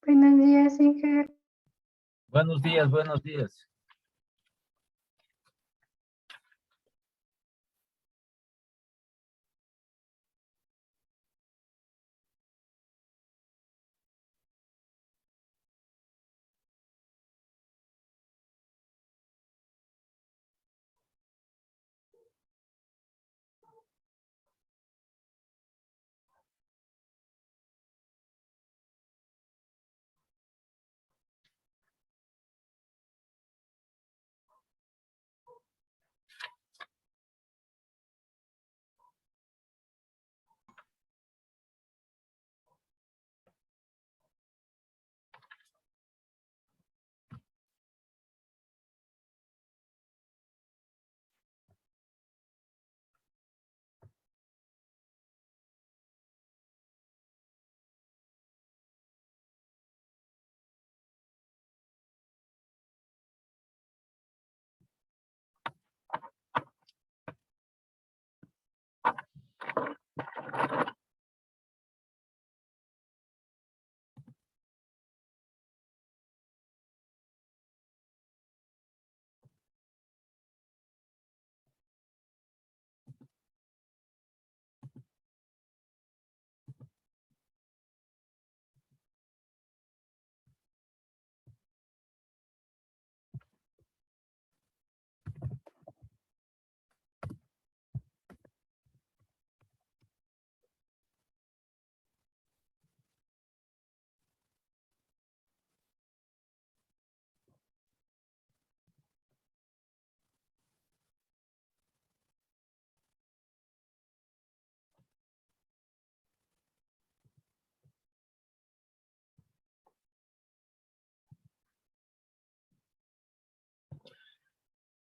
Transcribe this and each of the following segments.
Buenos días, Iker. Buenos días, buenos días.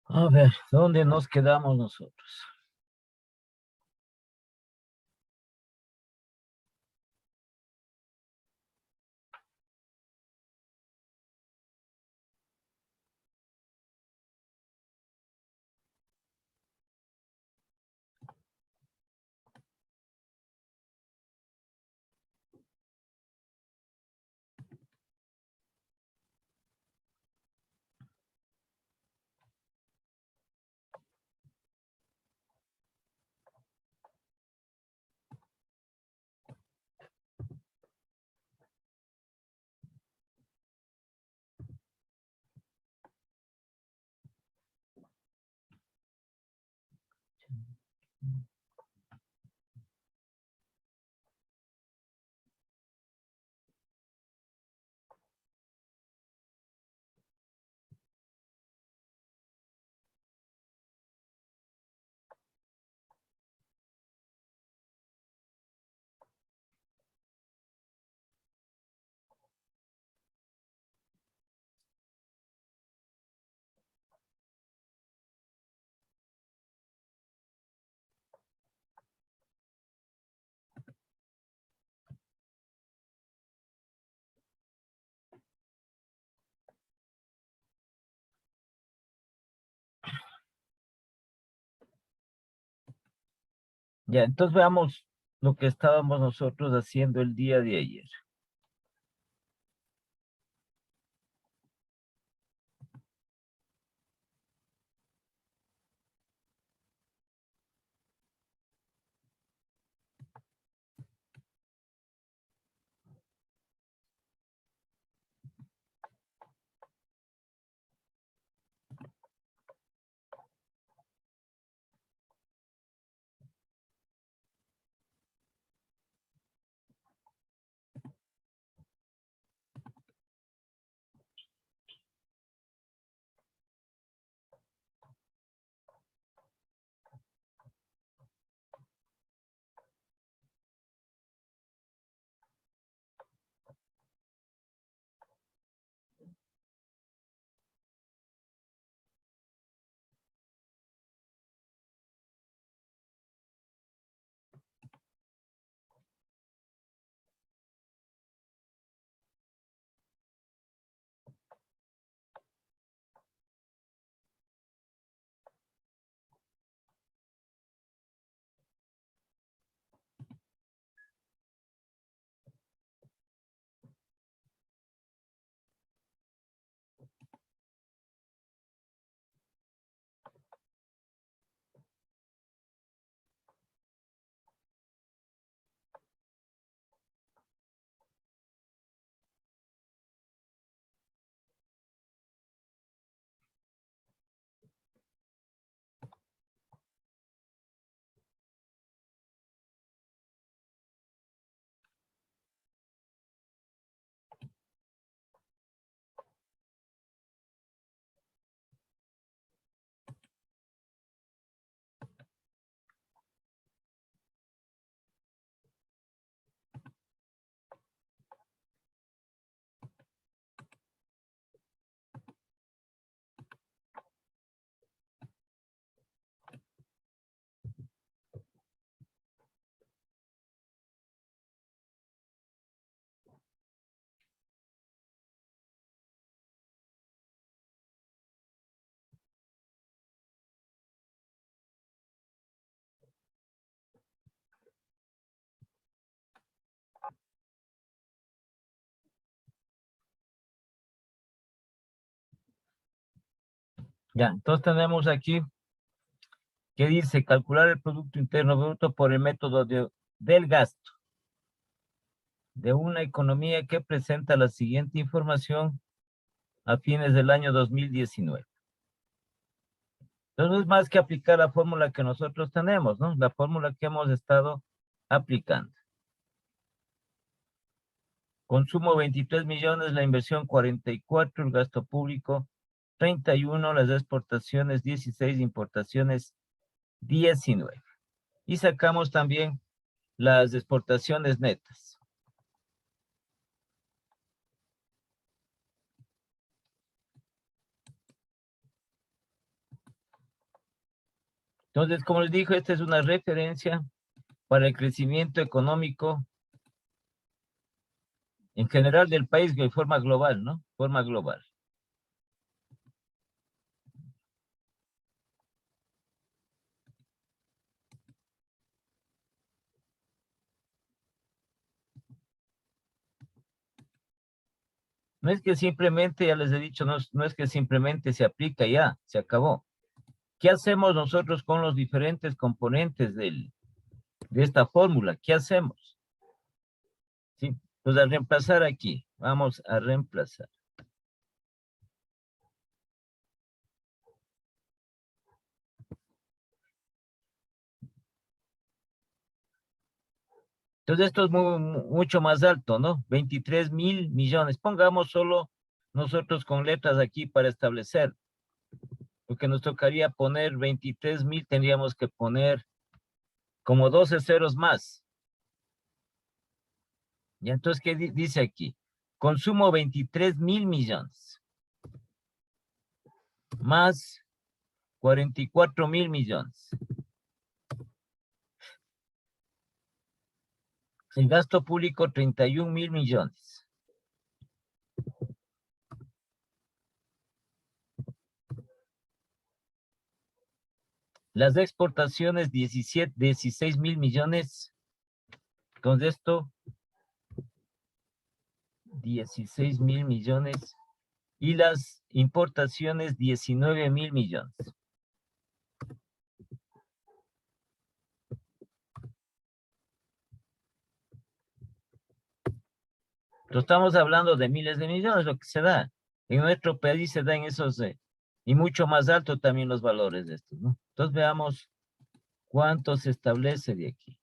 A ver, ¿dónde nos quedamos nosotros? Ya, entonces veamos lo que estábamos nosotros haciendo el día de ayer. Ya, entonces tenemos aquí que dice calcular el Producto Interno Bruto por el método del gasto de una economía que presenta la siguiente información a fines del año 2019. Entonces, no es más que aplicar la fórmula que nosotros tenemos, ¿no? La fórmula que hemos estado aplicando. Consumo 23 millones, la inversión 44, el gasto público 31, las exportaciones 16, importaciones 19. Y sacamos también las exportaciones netas. Entonces, como les digo, esta es una referencia para el crecimiento económico en general del país de forma global, ¿no? Forma global. No es que simplemente, ya les he dicho, no es que simplemente se aplica ya, se acabó. ¿Qué hacemos nosotros con los diferentes componentes de esta fórmula? ¿Qué hacemos? ¿Sí? Pues a reemplazar aquí, vamos a reemplazar. Entonces esto es mucho más alto, ¿no? 23.000 millones. Pongamos solo nosotros con letras aquí para establecer. Porque nos tocaría poner 23.000, tendríamos que poner como 12 ceros más. Y entonces, ¿qué dice aquí? Consumo 23.000 millones. Más 44.000 millones. El gasto público 31.000 millones. Las exportaciones 16.000 millones. Con esto 16.000 millones. Y las importaciones 19.000 millones. Estamos hablando de miles de millones, lo que se da. En nuestro país se dan esos, y mucho más alto también los valores de estos, ¿no? Entonces veamos cuánto se establece de aquí.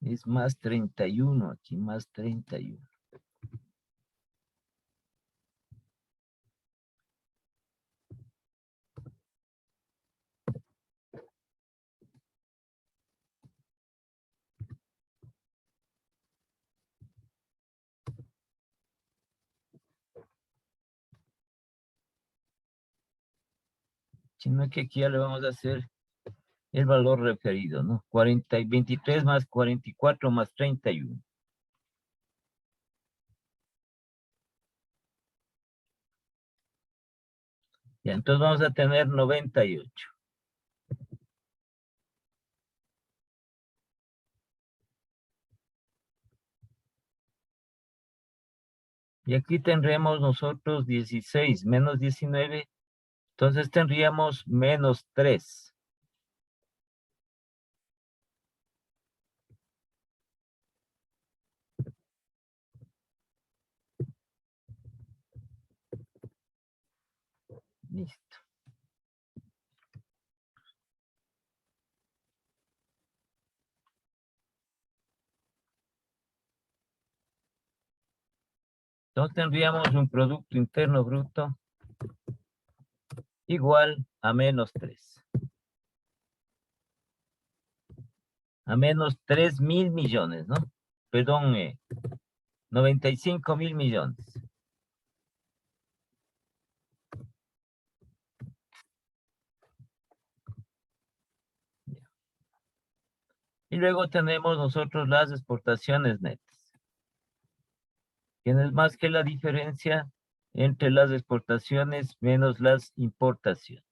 Es más 31 aquí, más 31. Sino que aquí ya le vamos a hacer el valor referido, ¿no? 23 más 44 más 31. Ya, entonces vamos a tener 98. Y aquí tendremos nosotros 16 menos 19. Entonces tendríamos menos 3. Listo. Entonces tendríamos un Producto Interno Bruto igual a menos 3. A menos 3.000 millones, ¿no? Perdón, 95.000 millones. Y luego tenemos nosotros las exportaciones netas. Que no es más que la diferencia entre las exportaciones menos las importaciones.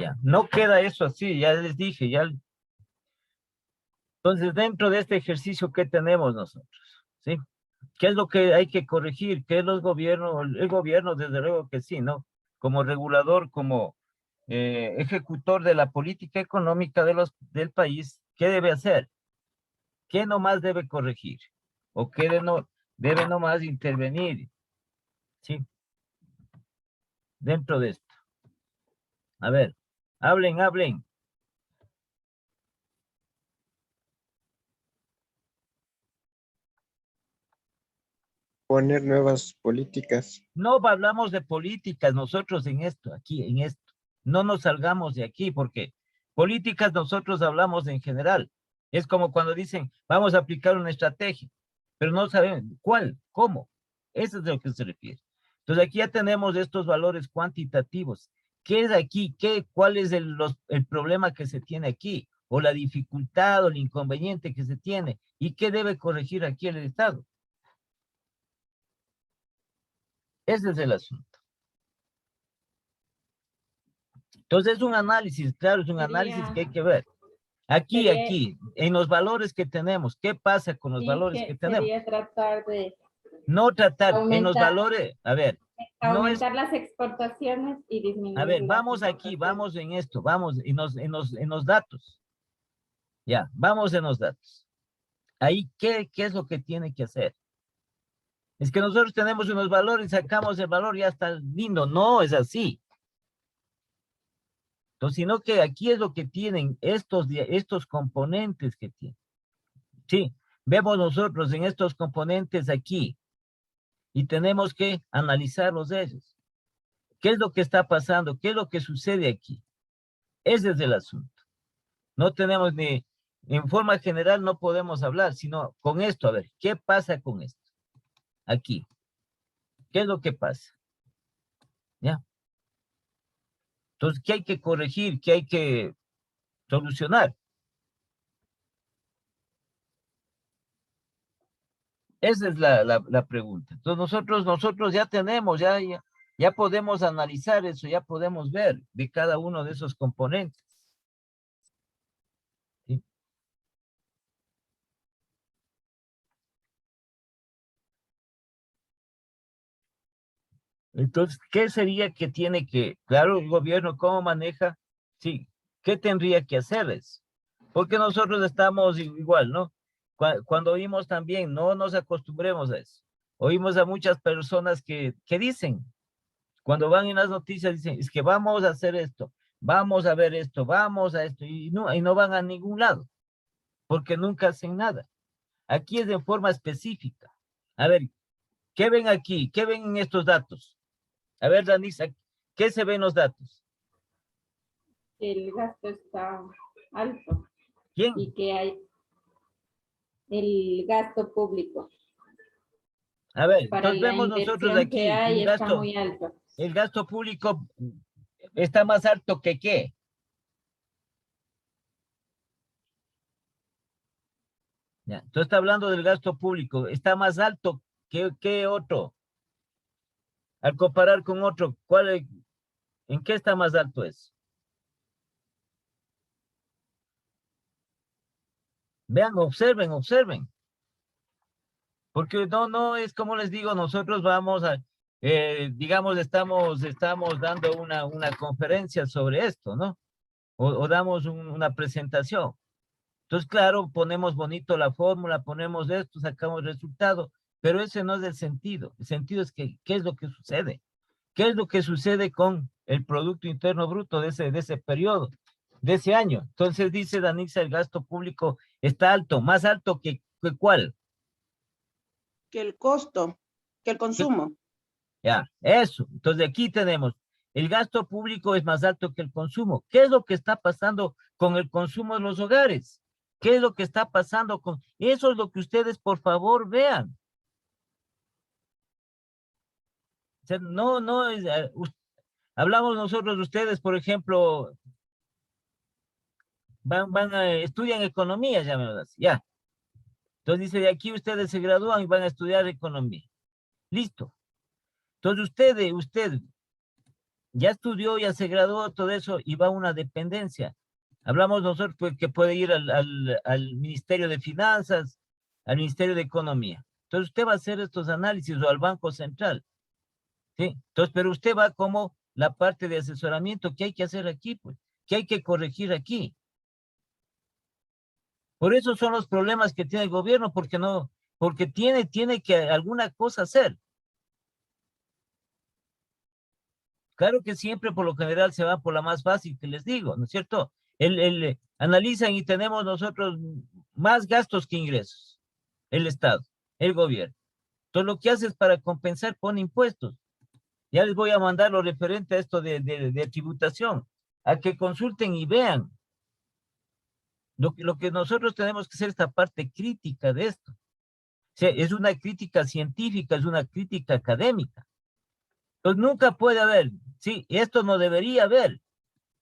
Ya, no queda eso así, ya les dije, ya. Entonces, dentro de este ejercicio, ¿qué tenemos nosotros? ¿Sí? ¿Qué es lo que hay que corregir? ¿Qué es los gobiernos? El gobierno, desde luego que sí, ¿no? Como regulador, como ejecutor de la política económica del país, ¿qué debe hacer? ¿Qué nomás debe corregir? ¿O qué debe nomás intervenir? ¿Sí? Dentro de esto. A ver, hablen. Poner nuevas políticas. No hablamos de políticas nosotros en esto, aquí, en esto. No nos salgamos de aquí porque políticas nosotros hablamos en general. Es como cuando dicen, vamos a aplicar una estrategia, pero no saben cuál, cómo. Eso es de lo que se refiere. Entonces aquí ya tenemos estos valores cuantitativos. ¿Qué es aquí? ¿Cuál es el problema que se tiene aquí? O la dificultad o el inconveniente que se tiene. ¿Y qué debe corregir aquí el Estado? Ese es el asunto. Entonces es un análisis, claro, es un análisis que hay que ver. Aquí, Sería, en los valores que tenemos, ¿qué pasa con los sí, valores que que tenemos? sería tratar de No tratar, en los aumentar, valores, a ver, no es, aumentar las exportaciones y a disminuir ver, las vamos aquí, importaciones. vamos en esto, vamos en los datos, ya, vamos en los datos. Ahí, ¿qué es lo que tiene que hacer? Es que nosotros tenemos unos valores, sacamos el valor, ya está lindo, no es así. Entonces, sino que aquí es lo que tienen estos componentes que tienen. Sí, vemos nosotros en estos componentes aquí y tenemos que analizarlos ellos. ¿Qué es lo que está pasando? ¿Qué es lo que sucede aquí? Ese es el asunto. No tenemos en forma general no podemos hablar, sino con esto, a ver, ¿qué pasa con esto? Aquí. ¿Qué es lo que pasa? ¿Ya? Entonces, ¿qué hay que corregir? ¿Qué hay que solucionar? Esa es la pregunta. Entonces, nosotros ya tenemos, ya podemos analizar eso, ya podemos ver de cada uno de esos componentes. ¿Sí? Entonces, ¿qué sería que tiene que, claro, el gobierno, cómo maneja? Sí, ¿qué tendría que hacerles? Porque nosotros estamos igual, ¿no? Cuando oímos también, no nos acostumbremos a eso. Oímos a muchas personas que dicen, cuando van en las noticias, dicen, es que vamos a hacer esto, vamos a ver esto, vamos a esto, y no van a ningún lado, porque nunca hacen nada. Aquí es de forma específica. A ver, ¿qué ven aquí? ¿Qué ven en estos datos? A ver, Danisa, ¿qué se ven en los datos? El gasto está alto ¿Quién? y que hay el gasto público A ver, para entonces la vemos nosotros inversión que aquí, hay está muy alto. el gasto público está más alto que ¿qué? Ya, entonces está hablando del gasto público, está más alto que otro. Al comparar con otro, ¿en qué está más alto eso? Vean, observen. Porque no es como les digo, nosotros vamos a, digamos, estamos dando una conferencia sobre esto, ¿no? O damos una presentación. Entonces, claro, ponemos bonito la fórmula, ponemos esto, sacamos resultado, pero ese no es el sentido. El sentido es que, ¿qué es lo que sucede? ¿Qué es lo que sucede con el Producto Interno Bruto de ese periodo, de ese año? Entonces, dice Danisa, el gasto público está alto, más alto que ¿cuál? Que el costo, que el consumo. Ya, eso. Entonces, aquí tenemos, el gasto público es más alto que el consumo. ¿Qué es lo que está pasando con el consumo en los hogares? ¿Qué es lo que está pasando con...? Eso es lo que ustedes, por favor, vean. O sea, no es... hablamos nosotros de ustedes, por ejemplo, estudian economía, llámenlo así, ya. Entonces dice, de aquí ustedes se gradúan y van a estudiar economía. Listo. Entonces usted ya estudió, ya se graduó, todo eso, y va a una dependencia. Hablamos nosotros pues, que puede ir al Ministerio de Finanzas, al Ministerio de Economía. Entonces usted va a hacer estos análisis o al Banco Central. ¿Sí? Entonces, pero usted va como la parte de asesoramiento que hay que hacer aquí, pues, que hay que corregir aquí. Por eso son los problemas que tiene el gobierno, porque tiene que alguna cosa hacer. Claro que siempre por lo general se va por la más fácil que les digo, ¿no es cierto? Analizan y tenemos nosotros más gastos que ingresos, el Estado, el gobierno. Entonces lo que hace es para compensar pone impuestos. Ya les voy a mandar lo referente a esto de tributación, a que consulten y vean. Lo que nosotros tenemos que hacer esta parte crítica de esto. O sea, es una crítica científica, es una crítica académica. Entonces nunca puede haber, sí, esto no debería haber,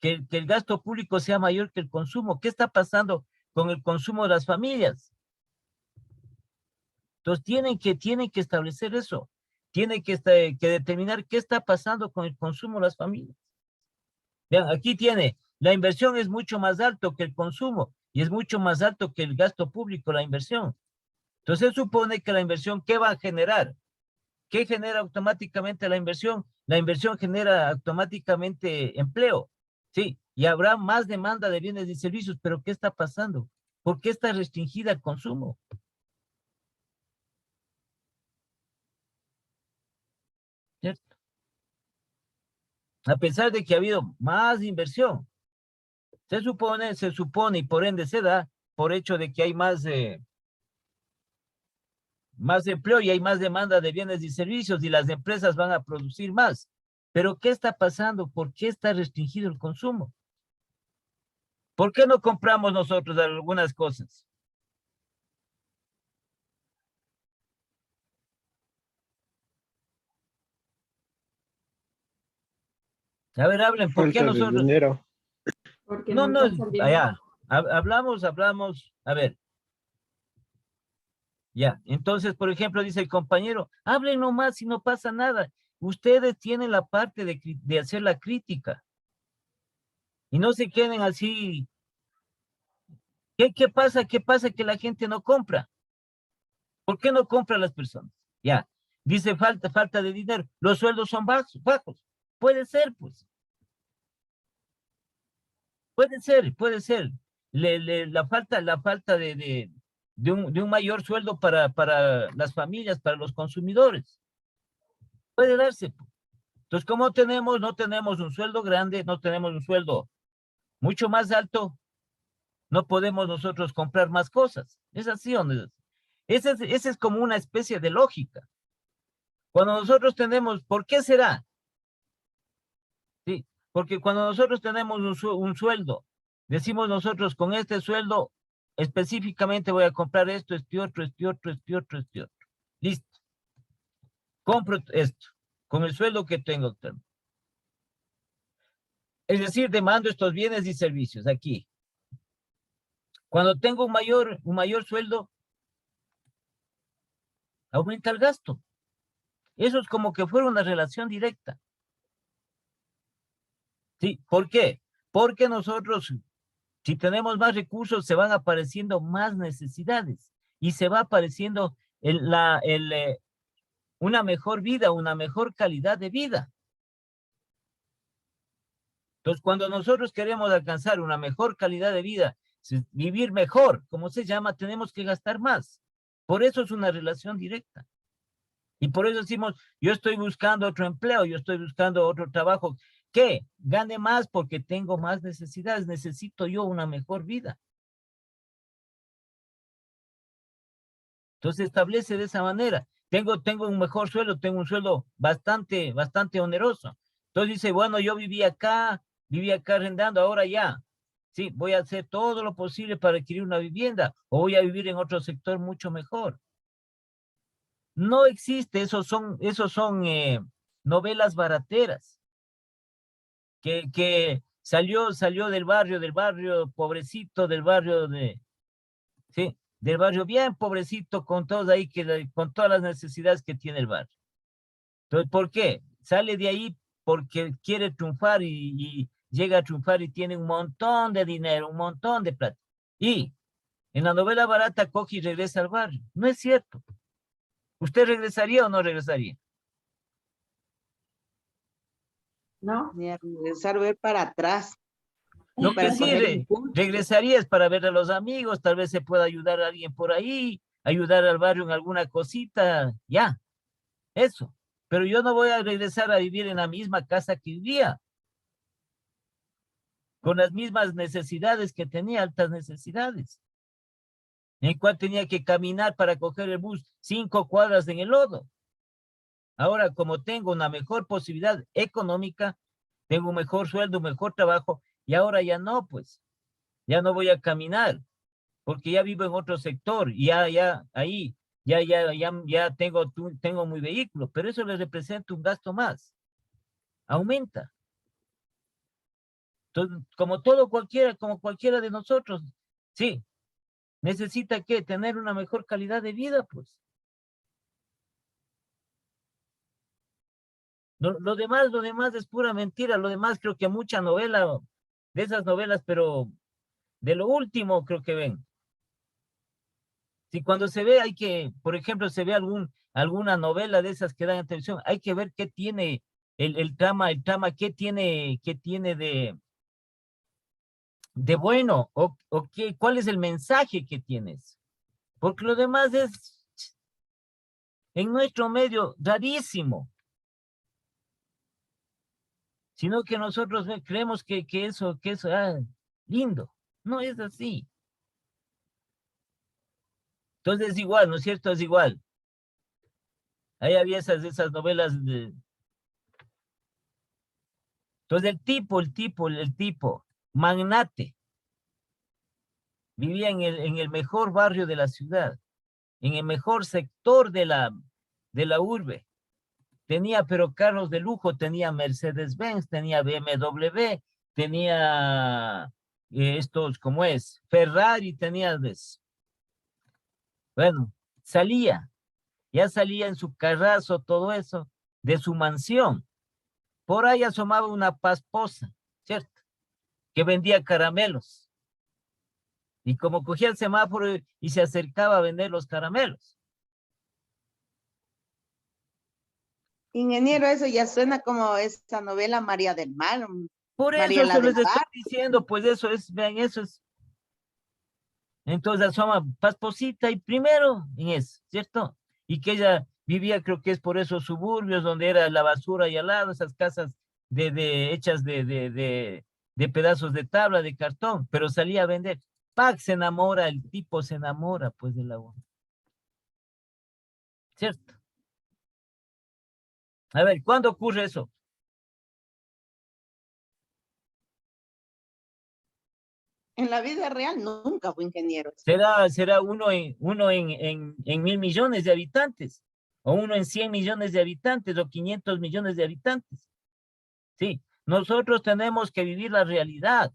que el gasto público sea mayor que el consumo. ¿Qué está pasando con el consumo de las familias? Entonces tienen que establecer eso. Tienen que determinar qué está pasando con el consumo de las familias. Vean, aquí la inversión es mucho más alto que el consumo y es mucho más alto que el gasto público, la inversión. Entonces supone que la inversión, ¿qué va a generar? ¿Qué genera automáticamente la inversión? La inversión genera automáticamente empleo, ¿sí? Y habrá más demanda de bienes y servicios, pero ¿qué está pasando? ¿Por qué está restringida el consumo? ¿Cierto? A pesar de que ha habido más inversión, se supone y por ende se da por hecho de que hay más empleo y hay más demanda de bienes y servicios y las empresas van a producir más. Pero ¿qué está pasando? ¿Por qué está restringido el consumo? ¿Por qué no compramos nosotros algunas cosas? A ver, hablen, ¿por qué Falta de nosotros? dinero. Porque No, no no, alcanza el dinero. allá, hablamos, a ver, ya. Entonces, por ejemplo, dice el compañero, hablen nomás y no pasa nada. Ustedes tienen la parte de hacer la crítica. Y no se queden así. ¿Qué pasa? ¿Qué pasa que la gente no compra? ¿Por qué no compran las personas? Ya. Dice falta de dinero. Los sueldos son bajos. Puede ser, pues. Puede ser. La falta de un mayor sueldo para las familias, para los consumidores. Puede darse. Pues. Entonces, como no tenemos un sueldo grande, no tenemos un sueldo mucho más alto, no podemos nosotros comprar más cosas. ¿Es así o no es así? Esa es como una especie de lógica. Cuando nosotros tenemos, ¿por qué será? Sí, porque cuando nosotros tenemos un sueldo, decimos nosotros con este sueldo específicamente voy a comprar esto, este otro, este otro, este otro, este otro. Listo. Compro esto con el sueldo que tengo actualmente. Es decir, demando estos bienes y servicios aquí. Cuando tengo un mayor sueldo, aumenta el gasto. Eso es como que fuera una relación directa. ¿Sí? ¿Por qué? Porque nosotros, si tenemos más recursos, se van apareciendo más necesidades y se va apareciendo una mejor vida, una mejor calidad de vida. Entonces, cuando nosotros queremos alcanzar una mejor calidad de vida, vivir mejor, como se llama, tenemos que gastar más. Por eso es una relación directa. Y por eso decimos, yo estoy buscando otro empleo, yo estoy buscando otro trabajo que gane más porque tengo más necesidades, necesito yo una mejor vida. Entonces establece de esa manera. Tengo un mejor sueldo, tengo un sueldo bastante oneroso. Entonces dice, bueno, yo vivía acá arrendando, ahora ya. Sí, voy a hacer todo lo posible para adquirir una vivienda o voy a vivir en otro sector mucho mejor. No existe, esos son novelas barateras que salió del barrio pobrecito, sí, del barrio bien pobrecito con todos ahí con todas las necesidades que tiene el barrio. Entonces, ¿por qué? Sale de ahí porque quiere triunfar y llega a triunfar y tiene un montón de dinero, un montón de plata. Y en la novela barata coge y regresa al barrio. No es cierto. ¿Usted regresaría o no regresaría? ¿No? Ni a regresar, ver para atrás. Lo que Para sí coger impulso. regresaría es para ver a los amigos, tal vez se pueda ayudar a alguien por ahí, ayudar al barrio en alguna cosita, ya, eso. Pero yo no voy a regresar a vivir en la misma casa que vivía, con las mismas necesidades que tenía, altas necesidades, en el cual tenía que caminar para coger el bus 5 cuadras en el lodo. Ahora, como tengo una mejor posibilidad económica, tengo un mejor sueldo, un mejor trabajo, y ahora ya no, pues, ya no voy a caminar, porque ya vivo en otro sector, y ahí, ya tengo mi vehículo, pero eso le representa un gasto más, aumenta. Entonces, como cualquiera de nosotros, sí, necesita que tener una mejor calidad de vida, pues. Lo demás es pura mentira, lo demás creo que mucha novela, de esas novelas, pero de lo último creo que ven. Si cuando se ve, por ejemplo, se ve alguna novela de esas que dan en televisión, hay que ver qué tiene el trama, qué tiene de bueno, cuál es el mensaje que tienes. Porque lo demás es, en nuestro medio, rarísimo. Sino que nosotros creemos que eso, lindo. No es así. Entonces es igual, ¿no es cierto? Es igual. Ahí había esas novelas de... Entonces el tipo, magnate, vivía en el mejor barrio de la ciudad, en el mejor sector de la urbe. Tenía, pero carros de lujo, tenía Mercedes-Benz, tenía BMW, tenía estos, ¿cómo es? Ferrari, tenía... Bueno, ya salía en su carrazo, todo eso, de su mansión. Por ahí asomaba una pasposa, ¿cierto? Que vendía caramelos. Y como cogía el semáforo y se acercaba a vender los caramelos. Ingeniero, eso ya suena como esa novela María del Mar. Por María eso la se del les estoy Mar. diciendo, pues eso es, vean, eso es. Entonces asoma pasposita y primero en eso, ¿cierto? Y que ella vivía, creo que es por esos suburbios donde era la basura y al lado, esas casas hechas de pedazos de tabla, de cartón, pero salía a vender. Pac se enamora, el tipo se enamora, pues, de la buena. ¿Cierto? A ver, ¿cuándo ocurre eso? En la vida real nunca fue ingeniero. Será uno en 1.000 millones de habitantes, o uno en 100 millones de habitantes, o 500 millones de habitantes. Sí, nosotros tenemos que vivir la realidad.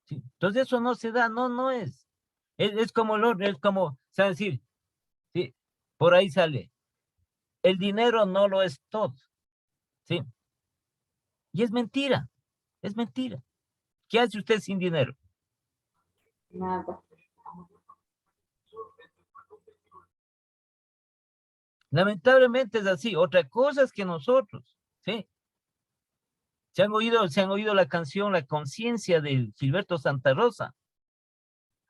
Sí, entonces eso no se da, no es. Es como, o sea, decir, sí, por ahí sale. El dinero no lo es todo, ¿sí? Y es mentira, es mentira. ¿Qué hace usted sin dinero? Nada. Lamentablemente es así. Otra cosa es que nosotros, ¿sí? ¿Se han oído la canción La Conciencia de Gilberto Santa Rosa?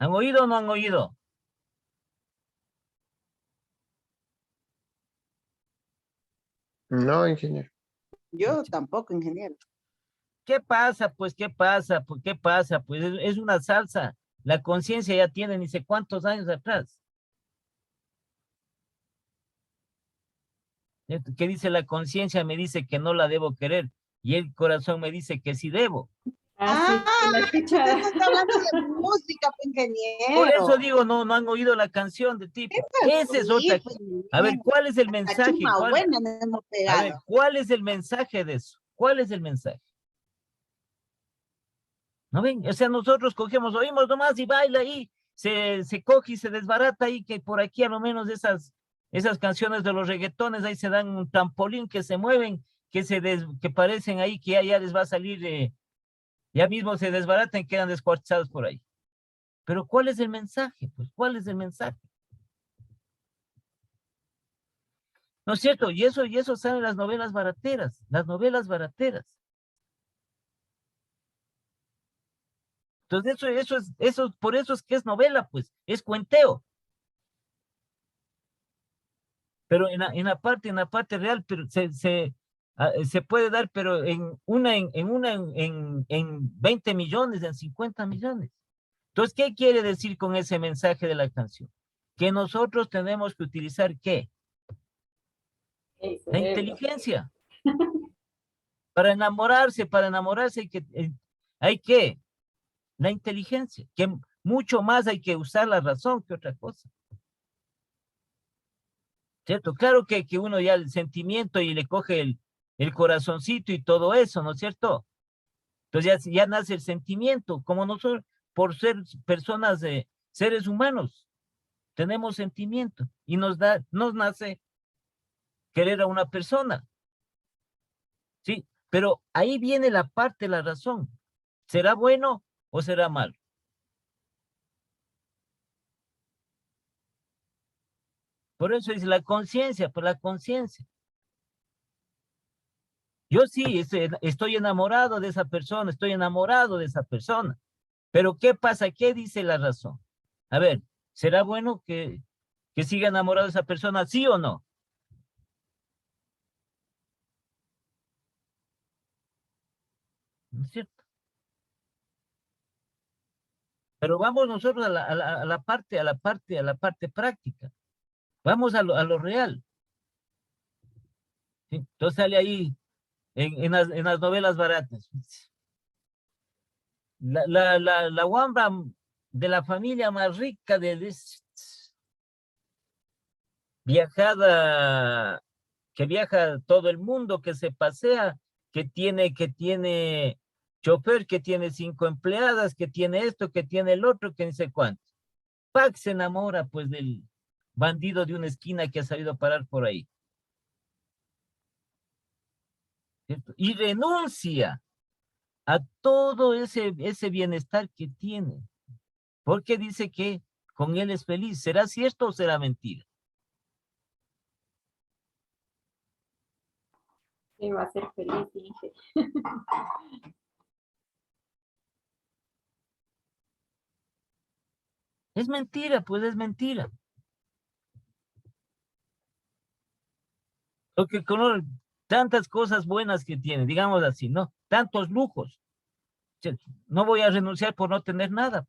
¿Han oído o no han oído? No, ingeniero. Yo tampoco, ingeniero. ¿Qué pasa? Pues, ¿qué pasa? Pues, ¿qué pasa? Pues es una salsa. La conciencia ya tiene ni sé cuántos años atrás. ¿Qué dice la conciencia? Me dice que no la debo querer. Y el corazón me dice que sí debo. Ah, sí, la he escuchado. Usted está hablando de música, pues, Por ingeniero. eso digo, no han oído la canción de tipo. Esa es otra. Pues, A ver, ¿cuál es el la mensaje? chuma buena nos hemos A ver, pegado. ¿cuál es el mensaje de eso? ¿Cuál es el mensaje? ¿No ven? O sea, nosotros cogemos, oímos nomás y baila ahí, se coge y se desbarata ahí, que por aquí a lo menos esas canciones de los reggaetones, ahí se dan un trampolín, que se mueven, que parecen ahí que ya les va a salir, ya mismo se desbaratan y quedan descuartizados por ahí. Pero ¿cuál es el mensaje? Pues, ¿cuál es el mensaje? ¿No es cierto? Y eso salen las novelas barateras, las novelas barateras. Entonces por eso es que es novela, pues, es cuenteo. Pero en la parte real, pero se puede dar, pero en 20 millones, en 50 millones. Entonces, ¿qué quiere decir con ese mensaje de la canción? Que nosotros tenemos que utilizar, ¿qué? El La cerebro. inteligencia. Para enamorarse hay que la inteligencia, que mucho más hay que usar la razón que otra cosa. ¿Cierto? Claro que uno ya el sentimiento y le coge el corazoncito y todo eso, ¿no es cierto? Entonces ya nace el sentimiento, como nosotros, por ser personas de seres humanos, tenemos sentimiento y nos nace querer a una persona. ¿Sí? Pero ahí viene la parte de la razón. ¿Será bueno o será malo? Por eso es la conciencia, por la conciencia. Yo sí estoy enamorado de esa persona, estoy enamorado de esa persona. Pero ¿qué pasa? ¿Qué dice la razón? A ver, ¿será bueno que siga enamorado de esa persona, sí o no? ¿No es cierto? Pero vamos nosotros a la parte práctica. Vamos a lo real. ¿Sí? Entonces sale ahí en las novelas baratas. La guambra de la familia más rica viajada, que viaja todo el mundo, que se pasea, que tiene chofer, que tiene 5 empleadas, que tiene esto, que tiene el otro, que no sé cuánto. Pac se enamora pues del bandido de una esquina que ha salido a parar por ahí. ¿Cierto? Y renuncia a todo ese bienestar que tiene, porque dice que con él es feliz. ¿Será cierto o será mentira? Que va a ser feliz, dice. Es mentira, pues es mentira. Porque con tantas cosas buenas que tiene, digamos así, ¿no? Tantos lujos. No voy a renunciar por no tener nada.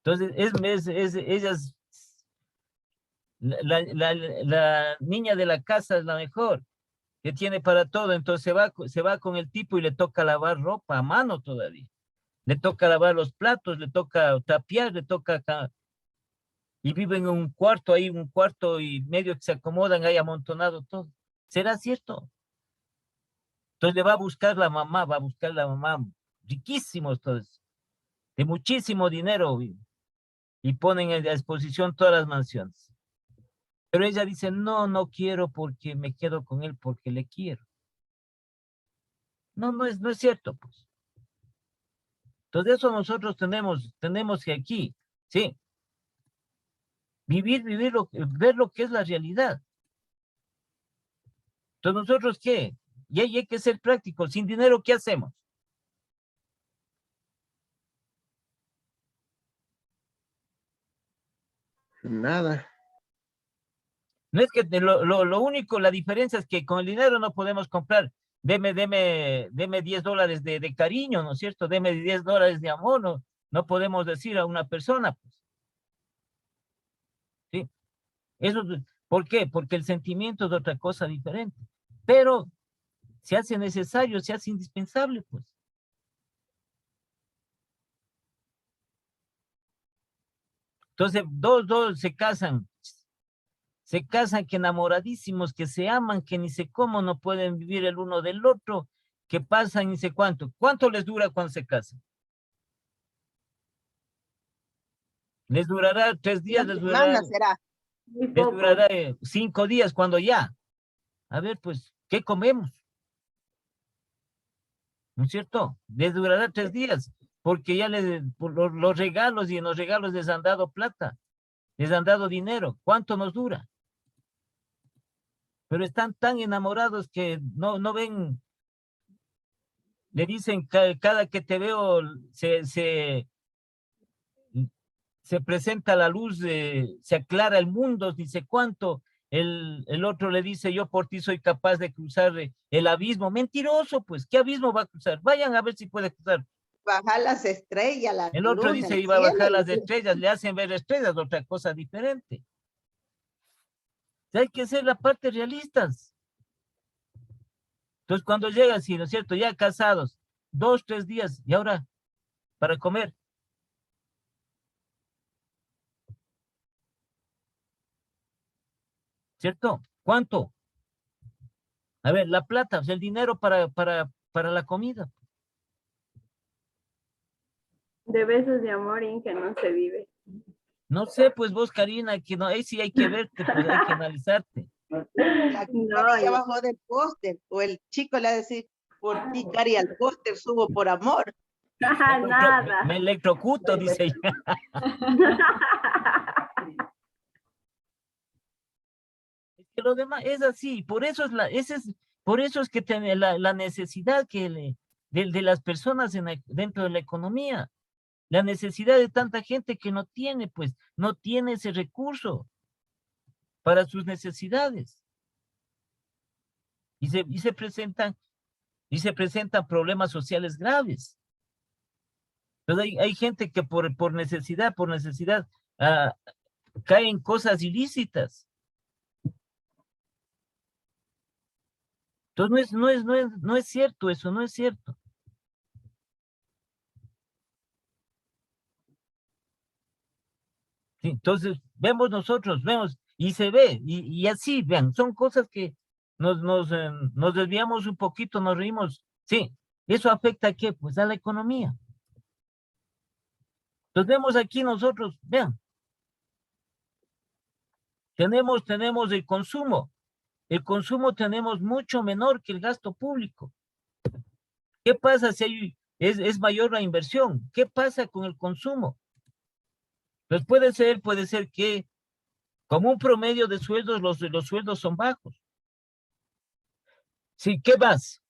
Entonces, ella es la niña de la casa es la mejor, que tiene para todo. Entonces se va con el tipo y le toca lavar ropa a mano todavía. Le toca lavar los platos, le toca tapiar, y viven en un cuarto ahí, un cuarto y medio que se acomodan ahí amontonado todo. ¿Será cierto? Entonces le va a buscar la mamá, riquísimos todos, de muchísimo dinero, y ponen a disposición todas las mansiones. Pero ella dice, no, no quiero porque me quedo con él porque le quiero. No, no es cierto, pues. Entonces eso nosotros tenemos que aquí, ¿sí? Ver lo que es la realidad. Entonces nosotros, ¿qué? Y hay que ser prácticos. Sin dinero, ¿qué hacemos? Nada. No es que lo único, la diferencia es que con el dinero no podemos comprar, deme $10 de cariño, ¿no es cierto? Deme $10 de amor, no podemos decir a una persona, pues, ¿sí? ¿Por qué? Porque el sentimiento es otra cosa diferente. Pero se hace necesario, se hace indispensable, pues. Entonces, dos se casan que enamoradísimos, que se aman, que ni sé cómo no pueden vivir el uno del otro, que pasan ni sé cuánto. ¿Cuánto les dura cuando se casan? Les durará 3 días, Una les durará, semana será. Muy les poco. durará 5 días, cuando ya. A ver, pues, ¿qué comemos? ¿No es cierto? Les durará 3 días, porque ya por los regalos, y en los regalos les han dado plata, les han dado dinero. ¿Cuánto nos dura? Pero están tan enamorados que no ven, le dicen cada que te veo se presenta la luz, se aclara el mundo, dice cuánto. El otro le dice, yo por ti soy capaz de cruzar el abismo. Mentiroso, pues, ¿qué abismo va a cruzar? Vayan a ver si puede cruzar. Bajar las estrellas, la El otro luna, dice, el iba a bajar cielo. las estrellas, le hacen ver estrellas, otra cosa diferente. Hay que ser la parte realistas. Entonces, cuando llegan, sí, ¿no es cierto? Ya casados, 2, 3 días, y ahora, para comer. ¿Cierto? ¿Cuánto? A ver, la plata, o sea, el dinero para la comida. De besos de amor en que no se vive. No sé, pues vos, Karina, que no, ahí sí hay que verte, pues hay que analizarte. La No, Cari yo- abajo del póster. O el chico le va a decir, por ti, Cari, al póster subo por amor. Nada. Me electrocuto, dice ella. Es que lo demás es así, por eso por eso es que tiene la necesidad de las personas dentro de la economía, la necesidad de tanta gente que no tiene, pues, no tiene ese recurso para sus necesidades. Y se presentan problemas sociales graves. Entonces hay gente que por necesidad, ah, cae en cosas ilícitas. Entonces no es cierto eso, no es cierto. Sí, entonces vemos nosotros, vemos, y se ve, y así, vean, son cosas que nos desviamos un poquito, nos reímos. Sí, ¿eso afecta a qué? Pues a la economía. Entonces vemos aquí nosotros, vean, tenemos el consumo. El consumo tenemos mucho menor que el gasto público. ¿Qué pasa si es mayor la inversión? ¿Qué pasa con el consumo? Pues puede ser que como un promedio de sueldos, los sueldos son bajos. Sí, ¿qué más?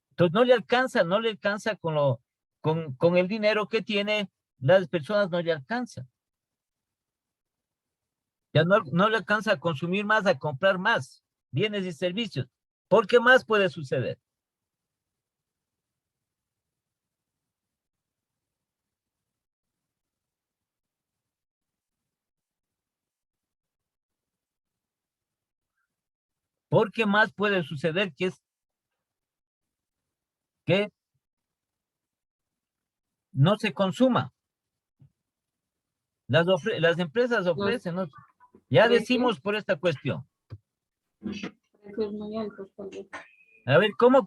Entonces no le alcanza con el dinero que tiene, las personas no le alcanza. Ya no le alcanza a consumir más, a comprar más bienes y servicios. ¿Por qué más puede suceder? ¿Por qué más puede suceder que no se consuma? Las empresas ofrecen, ¿no? Ya decimos por esta cuestión. Precios muy altos también. A ver, ¿cómo?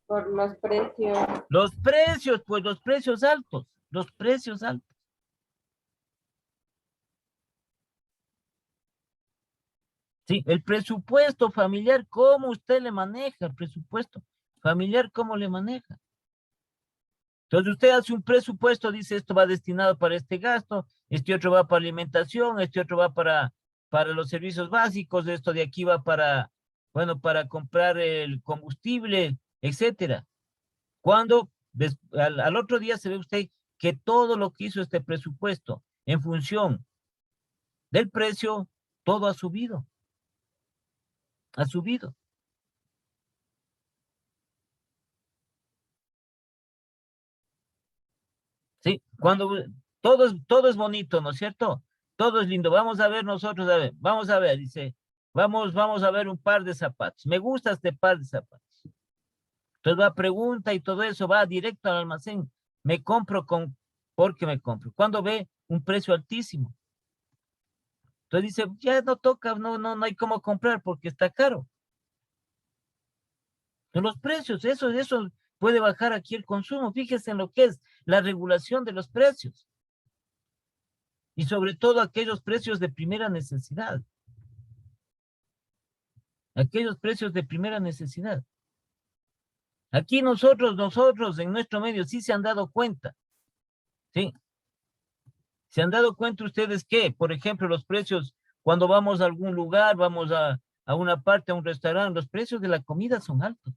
Por los precios. Los precios, pues los precios altos. Sí, el presupuesto familiar, ¿cómo usted le maneja el presupuesto familiar? ¿Cómo le maneja? Entonces usted hace un presupuesto, dice esto va destinado para este gasto, este otro va para alimentación, este otro va para los servicios básicos, esto de aquí va bueno, para comprar el combustible, etcétera. Cuando al otro día se ve usted que todo lo que hizo este presupuesto en función del precio, todo ha subido. Ha subido. Sí, cuando todo es bonito, ¿no es cierto? Todo es lindo. Vamos a ver nosotros, a ver, vamos a ver, dice, vamos a ver un par de zapatos. Me gusta este par de zapatos. Entonces va a pregunta y todo eso, va directo al almacén. Me compro ¿por qué me compro? Cuando ve un precio altísimo. Entonces dice, ya no toca, no hay cómo comprar porque está caro. Los precios, eso puede bajar aquí el consumo. Fíjese en lo que es la regulación de los precios. Y sobre todo aquellos precios de primera necesidad. Aquellos precios de primera necesidad. Aquí nosotros en nuestro medio sí se han dado cuenta. ¿Sí? ¿Se han dado cuenta ustedes que, por ejemplo, los precios, cuando vamos a algún lugar, vamos a una parte, a un restaurante, los precios de la comida son altos?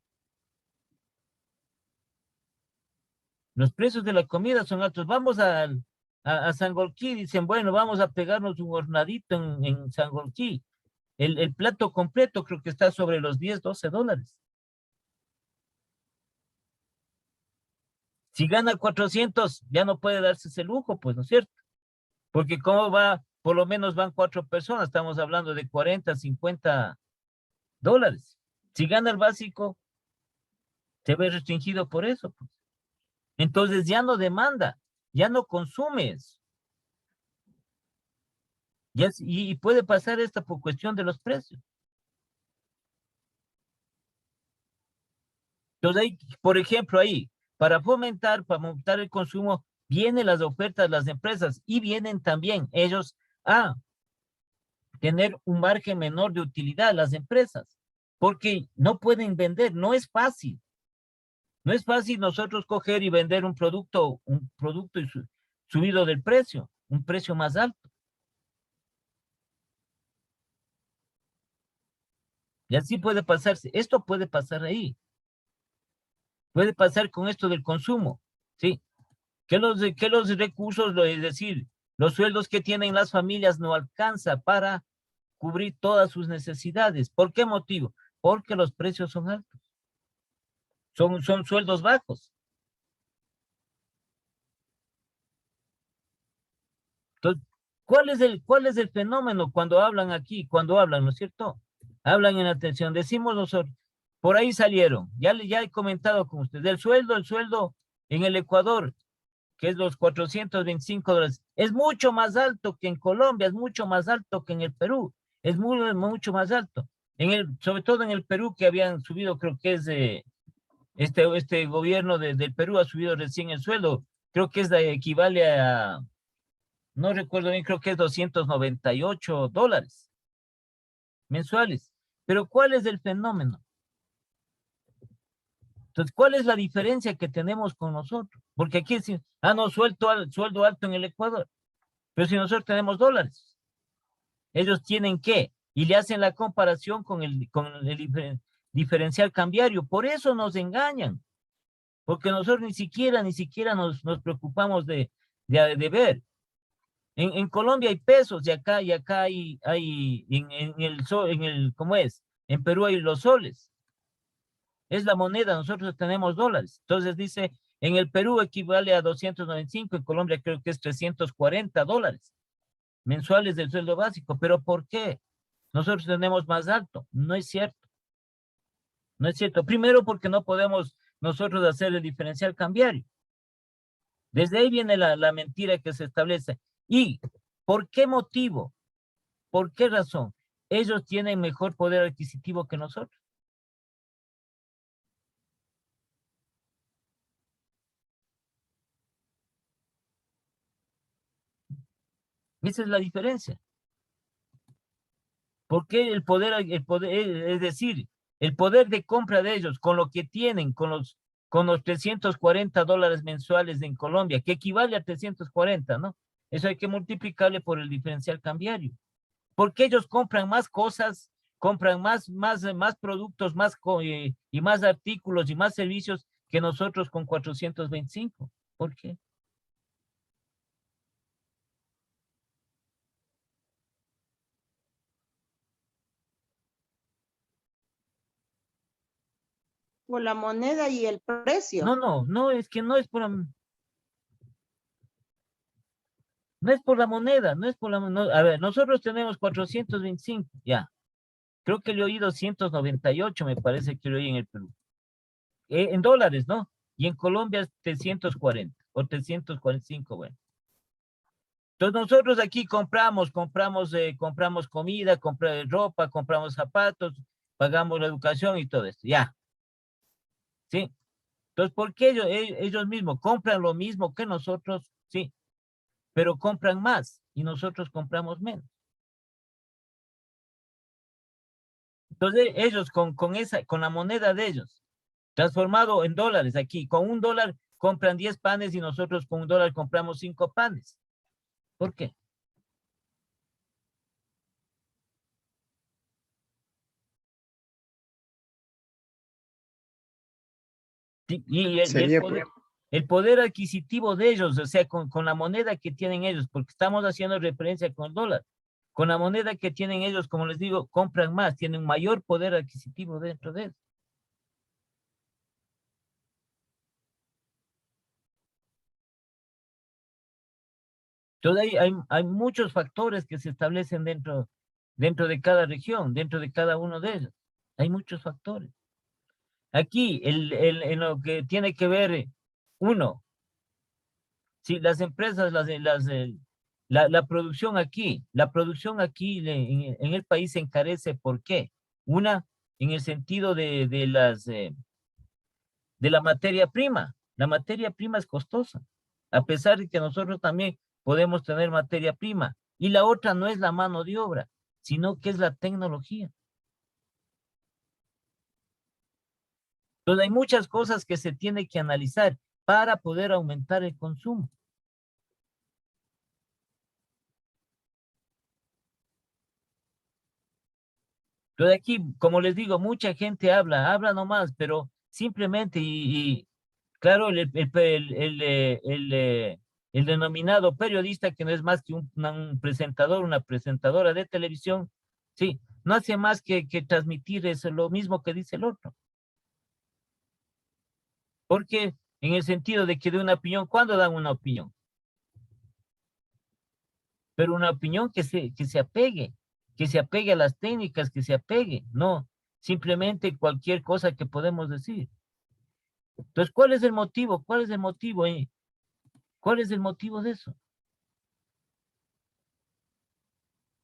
Los precios de la comida son altos. Vamos a Sangolquí, dicen, bueno, vamos a pegarnos un hornadito en Sangolquí. El plato completo creo que está sobre los 10, 12 dólares. Si gana 400, ya no puede darse ese lujo, pues, ¿no es cierto? Porque cómo va, por lo menos van 4 personas, estamos hablando de 40, 50 dólares. Si gana el básico, se ve restringido por eso, pues. Entonces ya no demanda, ya no consumes. Y puede pasar esto por cuestión de los precios. Entonces ahí, por ejemplo, ahí, para fomentar el consumo, vienen las ofertas de las empresas y vienen también ellos a tener un margen menor de utilidad, las empresas, porque no pueden vender, no es fácil. No es fácil nosotros coger y vender un producto y subido del precio, un precio más alto. Y así puede pasarse. Esto puede pasar ahí. Puede pasar con esto del consumo, ¿sí? Que los recursos, es decir, los sueldos que tienen las familias no alcanza para cubrir todas sus necesidades. ¿Por qué motivo? Porque los precios son altos. Son sueldos bajos. Entonces, ¿cuál es el fenómeno cuando hablan aquí, ¿no es cierto? Hablan en atención, decimos nosotros, por ahí salieron, ya he comentado con ustedes, el sueldo en el Ecuador, que es los 425 dólares, es mucho más alto que en Colombia, es mucho más alto que en el Perú, es mucho más alto. Sobre todo en el Perú, que habían subido, creo que es este gobierno del Perú ha subido recién el sueldo, creo que equivale a, no recuerdo bien, creo que es 298 dólares mensuales. Pero ¿cuál es el fenómeno? Entonces, ¿cuál es la diferencia que tenemos con nosotros? Porque aquí decimos, no, sueldo alto en el Ecuador. Pero si nosotros tenemos dólares, ellos tienen ¿qué? Y le hacen la comparación con el diferencial cambiario. Por eso nos engañan. Porque nosotros ni siquiera nos preocupamos de ver. En Colombia hay pesos y acá hay ¿cómo es? En Perú hay los soles. Es la moneda, nosotros tenemos dólares. Entonces dice, en el Perú equivale a 295, en Colombia creo que es 340 dólares mensuales del sueldo básico. ¿Pero por qué? Nosotros tenemos más alto. No es cierto. No es cierto. Primero porque no podemos nosotros hacer el diferencial cambiario. Desde ahí viene la mentira que se establece. ¿Y por qué motivo? ¿Por qué razón? Ellos tienen mejor poder adquisitivo que nosotros. Esa es la diferencia. ¿Por qué el poder, es decir, el poder de compra de ellos con lo que tienen, con los 340 dólares mensuales en Colombia, que equivale a 340, ¿no? Eso hay que multiplicarle por el diferencial cambiario. Porque ellos compran más cosas, compran más productos, y más artículos y más servicios que nosotros con 425. ¿Por qué? Por la moneda y el precio. No, es que no es por la moneda, a ver, nosotros tenemos 425, ya. Creo que le oí 298, me parece que lo oí en el Perú. En dólares, ¿no? Y en Colombia es 340 o 345, bueno. Entonces nosotros aquí compramos comida, compramos ropa, compramos zapatos, pagamos la educación y todo esto, ya. ¿Sí? Entonces, ¿por qué ellos mismos compran lo mismo que nosotros? Sí, pero compran más y nosotros compramos menos. Entonces ellos con la moneda de ellos, transformado en dólares aquí, con $1 compran 10 panes y nosotros con $1 compramos 5 panes. ¿Por qué? Y Sería, el poder adquisitivo de ellos, o sea, con la moneda que tienen ellos, porque estamos haciendo referencia con el dólar, con la moneda que tienen ellos, como les digo, compran más, tienen mayor poder adquisitivo dentro de ellos. Entonces hay muchos factores que se establecen dentro de cada región, dentro de cada uno de ellos. Hay muchos factores. Aquí, en lo que tiene que ver, uno, si las empresas, la producción aquí en el país se encarece, ¿por qué? Una, en el sentido de la materia prima. La materia prima es costosa, a pesar de que nosotros también podemos tener materia prima. Y la otra no es la mano de obra, sino que es la tecnología. Entonces hay muchas cosas que se tiene que analizar para poder aumentar el consumo. Entonces aquí, como les digo, mucha gente habla nomás, pero simplemente, claro, el denominado periodista, que no es más que un presentador, una presentadora de televisión, sí, no hace más que transmitir eso, lo mismo que dice el otro. Porque en el sentido de que de una opinión, ¿cuándo dan una opinión? Pero una opinión que se apegue a las técnicas, que se apegue, no simplemente cualquier cosa que podemos decir. Entonces, ¿cuál es el motivo? ¿Cuál es el motivo? ¿Cuál es el motivo de eso?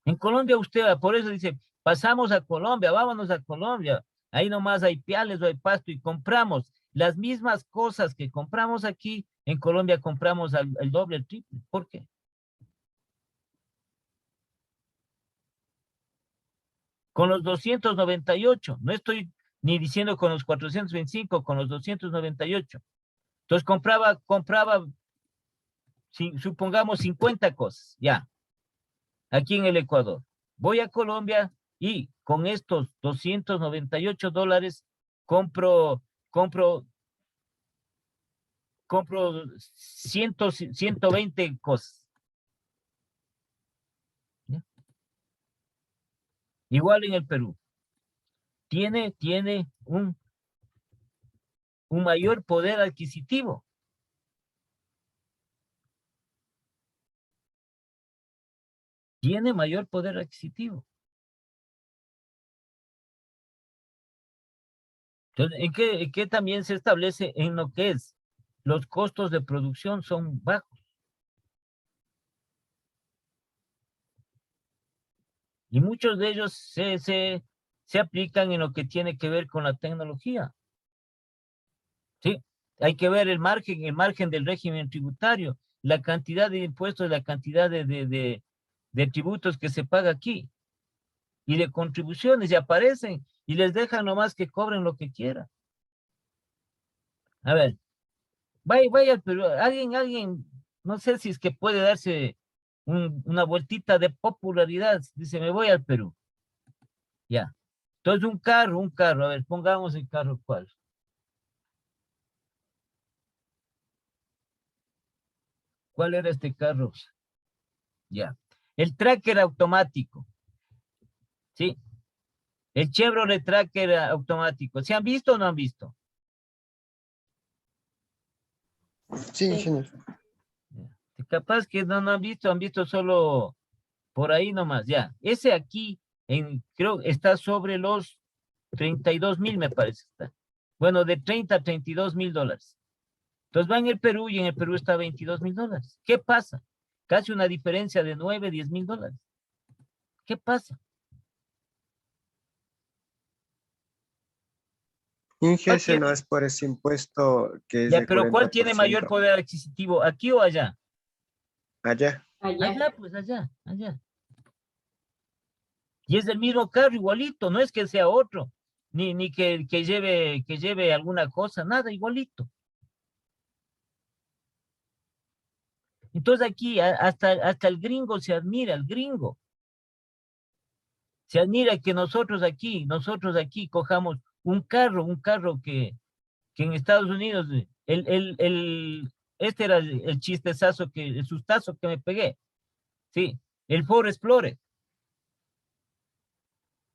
En Colombia usted, por eso dice, pasamos a Colombia, vámonos a Colombia. Ahí nomás hay piales o hay pasto y compramos las mismas cosas que compramos aquí, en Colombia compramos el doble, el triple. ¿Por qué? Con los 298, no estoy ni diciendo con los 425, con los 298. Entonces compraba, supongamos 50 cosas, ya, aquí en el Ecuador. Voy a Colombia y con estos $298 compro 120 cosas. ¿Ya? Igual en el Perú. Tiene un mayor poder adquisitivo. Tiene mayor poder adquisitivo. Entonces, ¿en qué también se establece? En lo que es los costos de producción son bajos. Y muchos de ellos se aplican en lo que tiene que ver con la tecnología. ¿Sí? Hay que ver el margen del régimen tributario, la cantidad de impuestos, la cantidad de tributos que se paga aquí y de contribuciones, y aparecen y les dejan nomás que cobren lo que quieran. A ver, vaya al Perú, alguien, no sé si es que puede darse una vueltita de popularidad, dice, me voy al Perú. Ya. Entonces un carro, a ver, pongamos el carro, ¿cuál? ¿Cuál era este carro? Ya. El tracker automático. ¿Sí? El Chevrolet Tracker automático. ¿Se han visto o no han visto? sí, señor. Capaz que no han visto solo por ahí nomás, ya. Ese aquí, creo, está sobre los 32,000, me parece. Bueno, de 30 a 32,000 dólares. Entonces va en el Perú y en el Perú está 22,000 dólares. ¿Qué pasa? Casi una diferencia de 9, 10,000 dólares. ¿Qué pasa? Índice no es por ese impuesto que es Ya, de pero ¿cuál tiene 40%. mayor poder adquisitivo, aquí o allá? Allá. Allá. Allá, pues allá, allá. Y es el mismo carro igualito, no es que sea otro, ni que lleve alguna cosa, nada, igualito. Entonces aquí hasta el gringo se admira, el gringo. Se admira que nosotros aquí cojamos un carro que en Estados Unidos, este era el chistezazo, el sustazo que me pegué, sí, el Ford Explorer.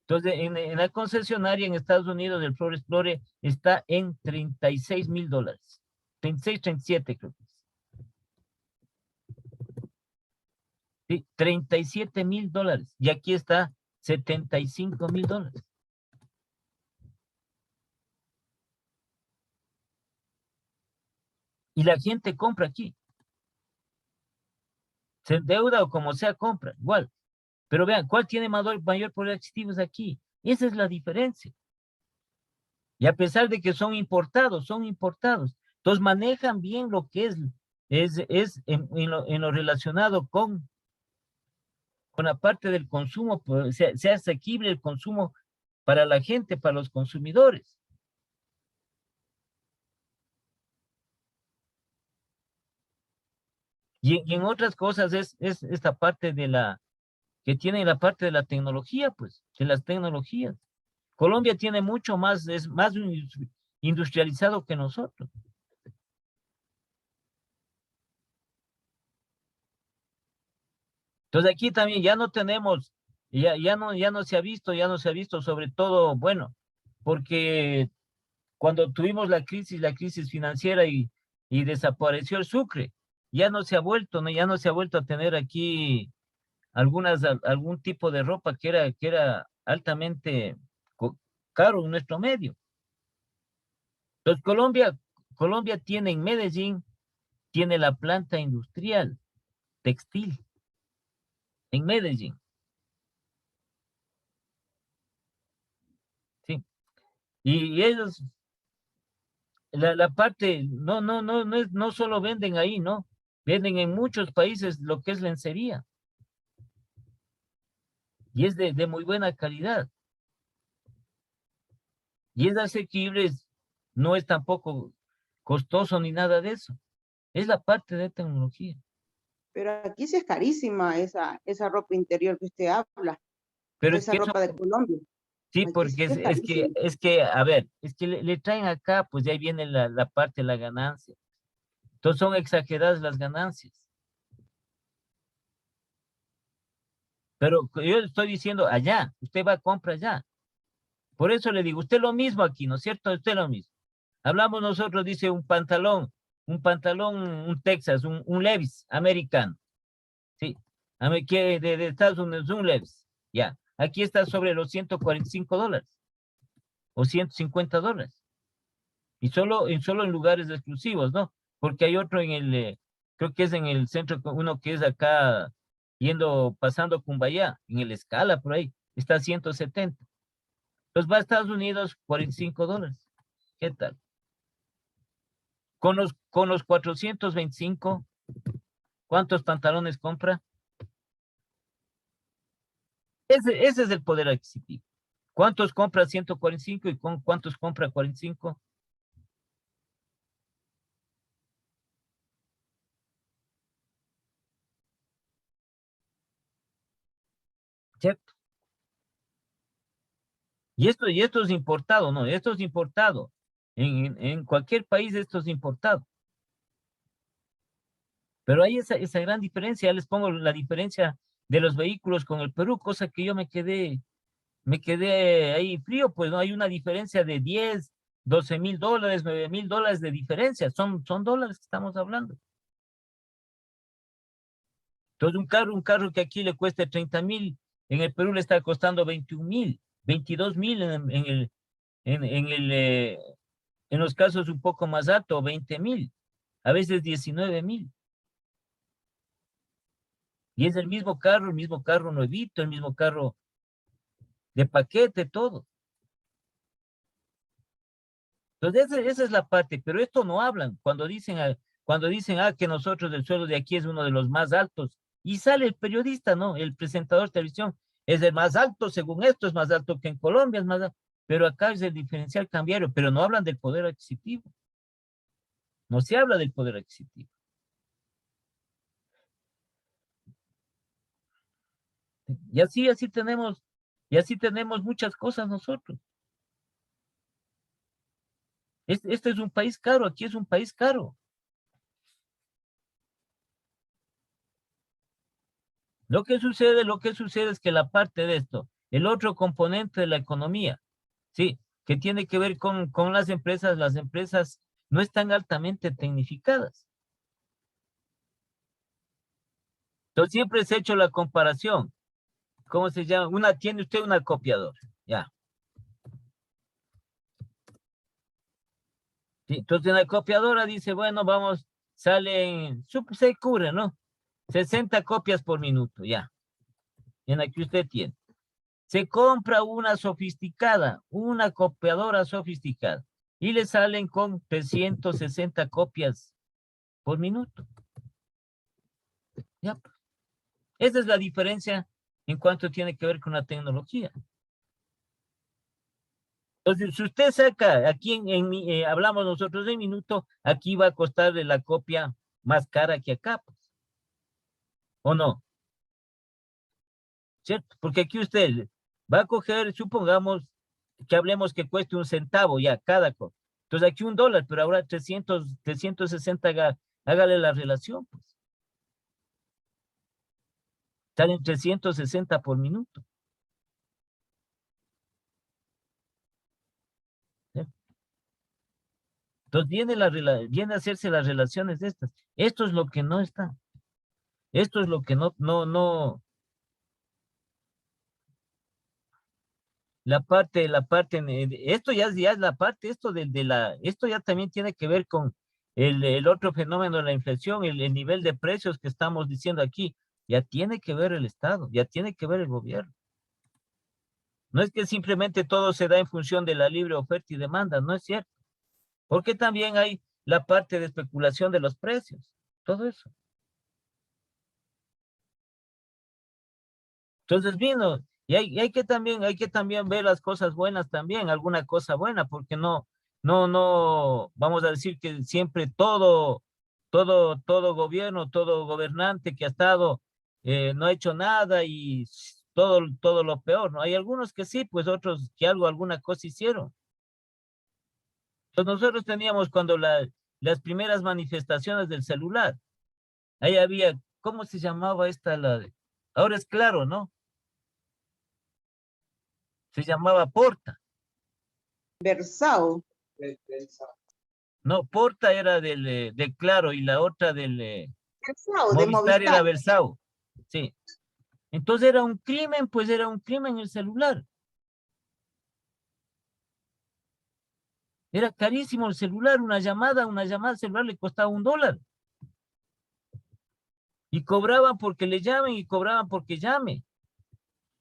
Entonces, en la concesionaria en Estados Unidos, el Ford Explorer está en $36,000. 36, 37 creo que es. Sí, $37,000. Y aquí está $75,000. Y la gente compra aquí. Se endeuda o como sea, compra, igual. Pero vean, ¿cuál tiene mayor poder adquisitivo aquí? Esa es la diferencia. Y a pesar de que son importados. Entonces manejan bien lo que es en lo relacionado con la parte del consumo, pues, sea asequible el consumo para la gente, para los consumidores. Y en otras cosas es esta parte que tiene la parte de la tecnología, pues, de las tecnologías. Colombia tiene mucho más, es más industrializado que nosotros. Entonces aquí también ya no tenemos, ya no se ha visto sobre todo, bueno, porque cuando tuvimos la crisis financiera y desapareció el Sucre, ya no se ha vuelto, ¿no? Ya no se ha vuelto a tener aquí algún tipo de ropa que era altamente caro en nuestro medio. Entonces Colombia tiene en Medellín, tiene la planta industrial textil en Medellín, ¿sí? Y ellos, la parte, no solo venden ahí, ¿no? Venden en muchos países lo que es lencería. Y es de muy buena calidad. Y es asequible, no es tampoco costoso ni nada de eso. Es la parte de tecnología. Pero aquí sí es carísima esa ropa interior que usted habla, Pero es esa que eso, ropa de Colombia. sí, Aquí porque sí es carísima. a ver, es que le traen acá, pues de ahí viene la parte de la ganancia. Entonces son exageradas las ganancias. Pero yo le estoy diciendo allá, usted va a comprar allá. Por eso le digo, usted lo mismo aquí, ¿no es cierto? Usted lo mismo. Hablamos nosotros, dice un Texas, un Levi's americano. Sí, que de Estados Unidos, un Levi's. Ya, aquí está sobre los $145 o $150. Y solo en lugares exclusivos, ¿no? Porque hay otro creo que es en el centro, uno que es acá, pasando Cumbayá, en el Escala, por ahí, está a 170. Entonces va a Estados Unidos, $45. ¿Qué tal? Con los 425, ¿cuántos pantalones compra? Ese es el poder adquisitivo. ¿Cuántos compra 145 y con cuántos compra 45? ¿Cierto? Y esto es importado, ¿no? Esto es importado. En cualquier país esto es importado. Pero hay esa gran diferencia. Ya les pongo la diferencia de los vehículos con el Perú, cosa que yo me quedé ahí frío, pues no hay una diferencia de 10, $12,000, $9,000 de diferencia. Son dólares que estamos hablando. Entonces un carro que aquí le cueste 30,000, en el Perú le está costando 21,000, 22,000 en los casos un poco más alto, 20,000, a veces 19,000. Y es el mismo carro nuevito, el mismo carro de paquete, todo. Entonces esa es la parte, pero esto no hablan. Cuando dicen, que nosotros el sueldo de aquí es uno de los más altos, y sale el periodista, ¿no? El presentador de televisión es el más alto, según esto, es más alto que en Colombia, es más alto, pero acá es el diferencial cambiario, pero no hablan del poder adquisitivo. No se habla del poder adquisitivo. Y así tenemos muchas cosas nosotros. Este es un país caro, aquí es un país caro. Lo que sucede es que la parte de esto, el otro componente de la economía, sí, que tiene que ver con las empresas no están altamente tecnificadas. Entonces siempre se ha hecho la comparación. ¿Cómo se llama? Tiene usted una copiadora, ya. Sí, entonces en la copiadora dice, bueno, se cubre, ¿no? 60 copias por minuto, ya. En la que usted tiene. Se compra una copiadora sofisticada, y le salen con 360 copias por minuto. Ya. Esa es la diferencia en cuanto tiene que ver con la tecnología. Entonces, si usted saca, aquí hablamos nosotros de minuto, aquí va a costarle la copia más cara que acá, pues. ¿O no? ¿Cierto? Porque aquí usted va a coger, supongamos que hablemos que cueste 1 centavo ya cada copia. Entonces aquí $1, pero ahora 360, hágale la relación, pues. Salen 360 por minuto. ¿Cierto? Entonces viene a hacerse las relaciones de estas. Esto es lo que no está. Esto es lo que no. Esto ya es la parte, esto ya también tiene que ver con el otro fenómeno de la inflación, el nivel de precios que estamos diciendo aquí. Ya tiene que ver el Estado, ya tiene que ver el gobierno. No es que simplemente todo se da en función de la libre oferta y demanda, no es cierto. Porque también hay la parte de especulación de los precios, todo eso. Entonces vino, y hay que también ver las cosas buenas también, alguna cosa buena, porque no, vamos a decir que siempre todo gobierno, todo gobernante que ha estado, no ha hecho nada y todo lo peor, ¿no? Hay algunos que sí, pues otros que alguna cosa hicieron. Entonces nosotros teníamos cuando las primeras manifestaciones del celular, ahí había, ¿cómo se llamaba esta? Ahora es Claro, ¿no? Se llamaba Porta. Versao. No, Porta era de Claro y la otra del Versao, de Movistar era Movistar. Versao. Sí. Entonces era un crimen, pues era un crimen el celular. Era carísimo el celular, una llamada al celular le costaba $1. Y cobraban porque le llamen y cobraban porque llame.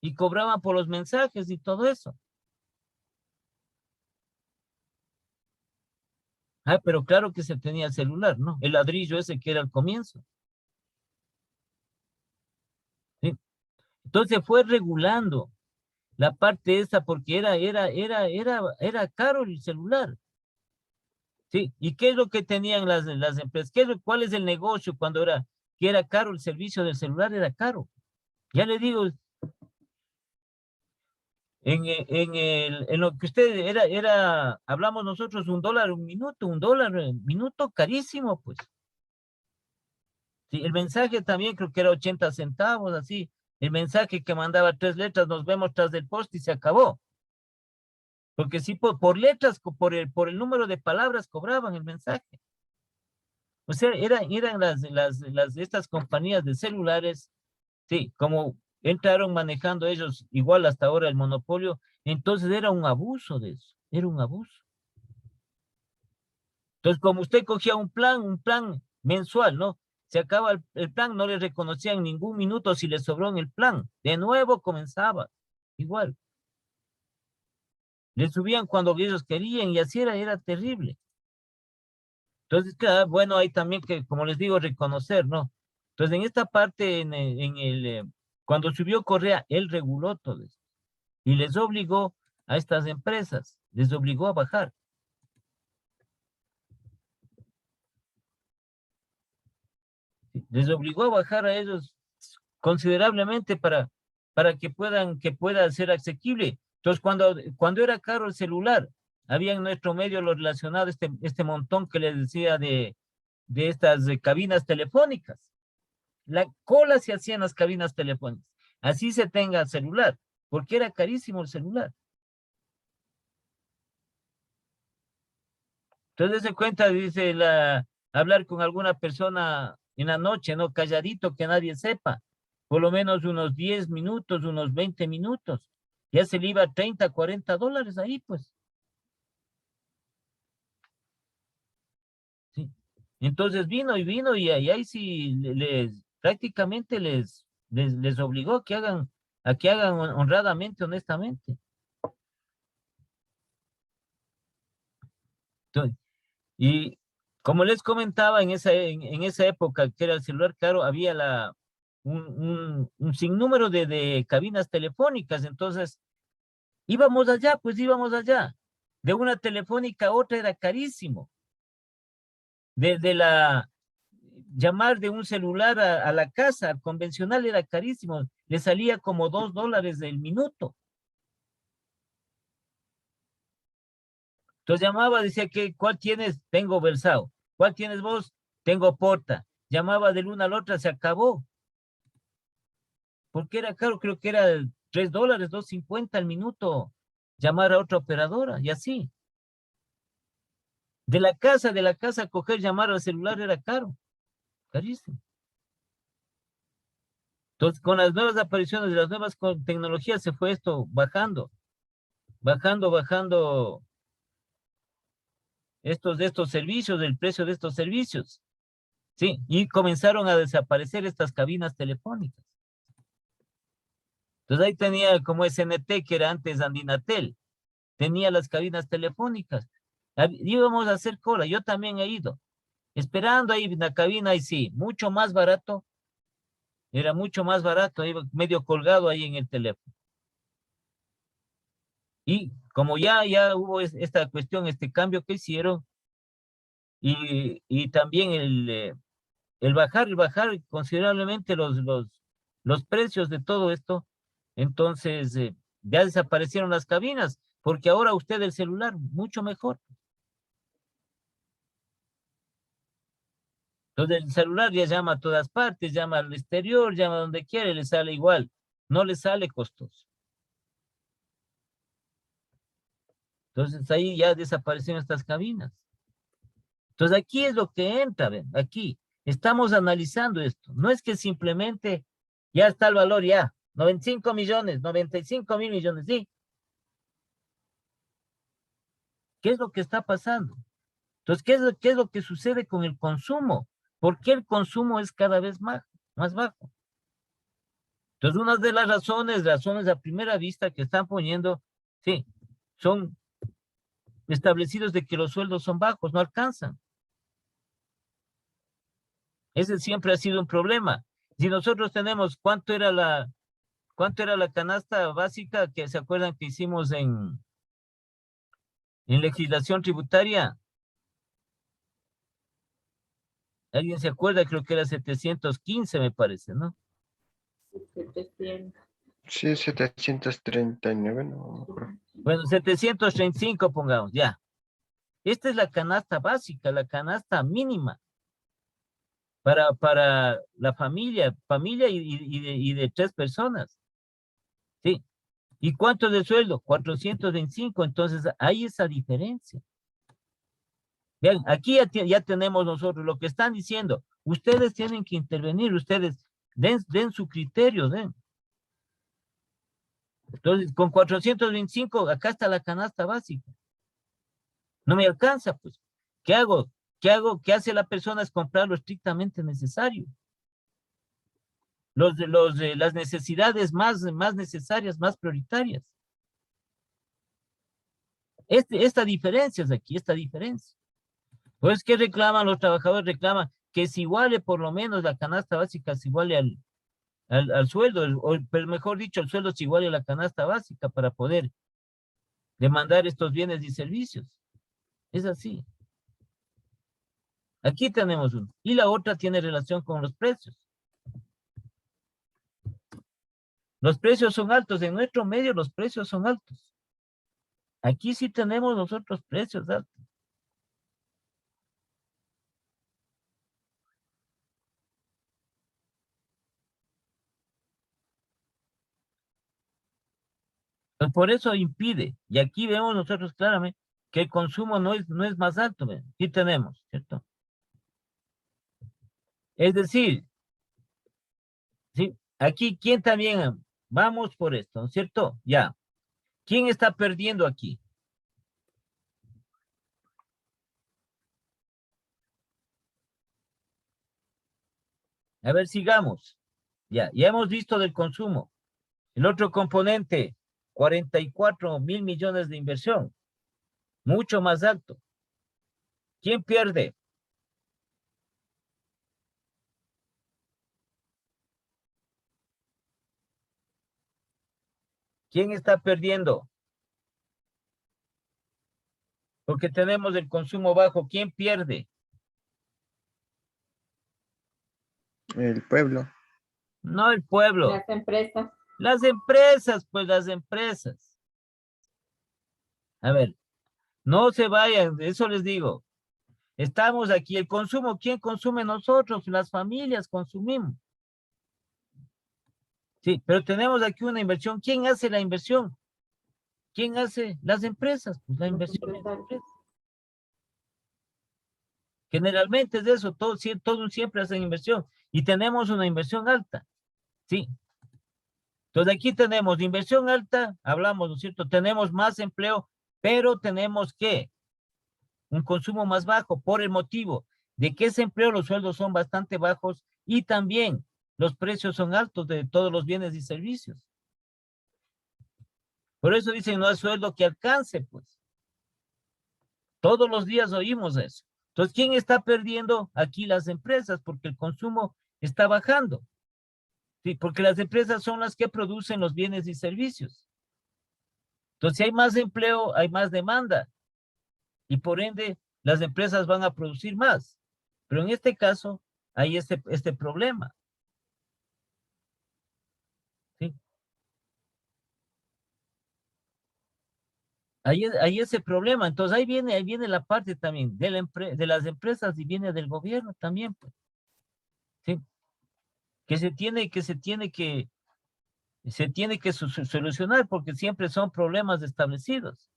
Y cobraban por los mensajes y todo eso. Ah, pero claro que se tenía el celular, ¿no? El ladrillo ese que era al comienzo. ¿Sí? Entonces fue regulando la parte esa porque era caro el celular. ¿Sí? ¿Y qué es lo que tenían las empresas? ¿Cuál es el negocio cuando que era caro el servicio del celular? Era caro. Ya le digo, en lo que usted hablamos nosotros, $1 un minuto, carísimo, pues. Sí, el mensaje también creo que era 80 centavos, así. El mensaje que mandaba 3 letras, nos vemos tras del poste y se acabó. Porque sí, por letras, por el número de palabras cobraban el mensaje. O sea, eran estas compañías de celulares, sí, como entraron manejando ellos igual hasta ahora el monopolio, entonces era un abuso de eso, era un abuso. Entonces, como usted cogía un plan mensual, ¿no? Se acaba el plan, no le reconocían ningún minuto si le sobró en el plan. De nuevo comenzaba, igual. Le subían cuando ellos querían y así era terrible. Entonces, claro, bueno, hay también que, como les digo, reconocer, ¿no? Entonces, en esta parte, cuando subió Correa, él reguló todo esto y les obligó a estas empresas, les obligó a bajar. Sí, les obligó a bajar a ellos considerablemente para que pueda ser asequible. Entonces, cuando era caro el celular, había en nuestro medio lo relacionado, este montón que les decía de estas cabinas telefónicas. La cola se hacía en las cabinas telefónicas. Así se tenga celular, porque era carísimo el celular. Entonces se cuenta, dice, hablar con alguna persona en la noche, ¿no? Calladito, que nadie sepa. Por lo menos unos 10 minutos, unos 20 minutos. Ya se le iba a 30, 40 dólares ahí, pues. Sí. Entonces vino y ahí sí prácticamente les obligó a que hagan honradamente, honestamente. Entonces, y como les comentaba, en esa época que era el celular caro, había un sinnúmero de cabinas telefónicas. Entonces, íbamos allá, pues íbamos allá. De una telefónica a otra era carísimo. Llamar de un celular a la casa al convencional era carísimo. Le salía como $2 el minuto. Entonces llamaba, decía ¿cuál tienes? Tengo Versao. ¿Cuál tienes vos? Tengo Porta. Llamaba del una al otra, se acabó. Porque era caro, creo que era $3, $2.50 al minuto llamar a otra operadora y así. De la casa, coger, llamar al celular era caro, carísimo. Entonces, con las nuevas apariciones de las nuevas tecnologías se fue esto bajando estos servicios, el precio de estos servicios. Sí, y comenzaron a desaparecer estas cabinas telefónicas. Entonces ahí tenía como SNT, que era antes Andinatel, tenía las cabinas telefónicas. Íbamos a hacer cola, yo también he ido, esperando ahí en la cabina, y sí, mucho más barato, era mucho más barato, iba medio colgado ahí en el teléfono. Y como ya hubo esta cuestión, este cambio que hicieron, y también el bajar considerablemente los precios de todo esto, entonces ya desaparecieron las cabinas, porque ahora usted el celular, mucho mejor. Entonces el celular ya llama a todas partes, llama al exterior, llama a donde quiere, le sale igual, no le sale costoso. Entonces ahí ya desaparecieron estas cabinas. Entonces aquí es lo que entra, ¿ven? Aquí estamos analizando esto. No es que simplemente ya está el valor, ya, 95 millones, 95 mil millones, sí. ¿Qué es lo que está pasando? Entonces, ¿qué es lo que sucede con el consumo? ¿Por qué el consumo es cada vez más bajo? Entonces, una de las razones a primera vista que están poniendo, sí, son establecidos de que los sueldos son bajos, no alcanzan. Ese siempre ha sido un problema. Si nosotros tenemos, ¿cuánto era la canasta básica que se acuerdan que hicimos en legislación tributaria? ¿Alguien se acuerda? Creo que era 715, me parece, ¿no? 700. Sí, 739, no me acuerdo. Bueno, 735 pongamos, ya. Esta es la canasta básica, la canasta mínima para la familia y de 3 personas. ¿Sí? ¿Y cuánto es el sueldo? 425, entonces hay esa diferencia. Vean, aquí ya tenemos nosotros lo que están diciendo. Ustedes tienen que intervenir, ustedes den su criterio, den. Entonces, con 425, acá está la canasta básica. No me alcanza, pues. ¿Qué hago? ¿Qué hace la persona? Es comprar lo estrictamente necesario. Las necesidades más necesarias, más prioritarias. Esta diferencia es aquí, esta diferencia. Pues, ¿qué reclaman los trabajadores? Reclaman, que se iguale por lo menos la canasta básica, se iguale al sueldo, pero mejor dicho, el sueldo se iguale a la canasta básica para poder demandar estos bienes y servicios. Es así. Aquí tenemos uno. Y la otra tiene relación con los precios. Los precios son altos. En nuestro medio los precios son altos. Aquí sí tenemos nosotros precios altos. Pues por eso impide. Y aquí vemos nosotros claramente que el consumo no es más alto. ¿Ven? Aquí tenemos, ¿cierto? Es decir, ¿sí? Aquí, ¿quién también? Vamos por esto, ¿no es cierto? Ya. ¿Quién está perdiendo aquí? A ver, sigamos. Ya hemos visto del consumo. El otro componente, 44.000 millones de inversión. Mucho más alto. ¿Quién pierde? ¿Quién está perdiendo? Porque tenemos el consumo bajo. ¿Quién pierde? El pueblo. No el pueblo. Las empresas. Las empresas, pues las empresas. A ver, no se vayan, eso les digo. Estamos aquí, el consumo, ¿quién consume? Nosotros, las familias consumimos. Sí, pero tenemos aquí una inversión. ¿Quién hace la inversión? ¿Quién hace? Las empresas, pues la inversión en las empresas. Generalmente es eso, todos siempre hacen inversión y tenemos una inversión alta, ¿sí? Entonces aquí tenemos inversión alta, hablamos, ¿no es cierto? Tenemos más empleo, pero tenemos que un consumo más bajo por el motivo de que ese empleo, los sueldos son bastante bajos y también los precios son altos de todos los bienes y servicios. Por eso dicen, no hay sueldo que alcance, pues. Todos los días oímos eso. Entonces, ¿quién está perdiendo? Aquí las empresas, porque el consumo está bajando. Sí, porque las empresas son las que producen los bienes y servicios. Entonces, si hay más empleo, hay más demanda. Y por ende, las empresas van a producir más. Pero en este caso, hay este problema. ¿Sí? Hay ese problema. Entonces, ahí viene la parte también de las empresas y viene del gobierno también, pues. ¿Sí? Que se tiene que solucionar porque siempre son problemas establecidos.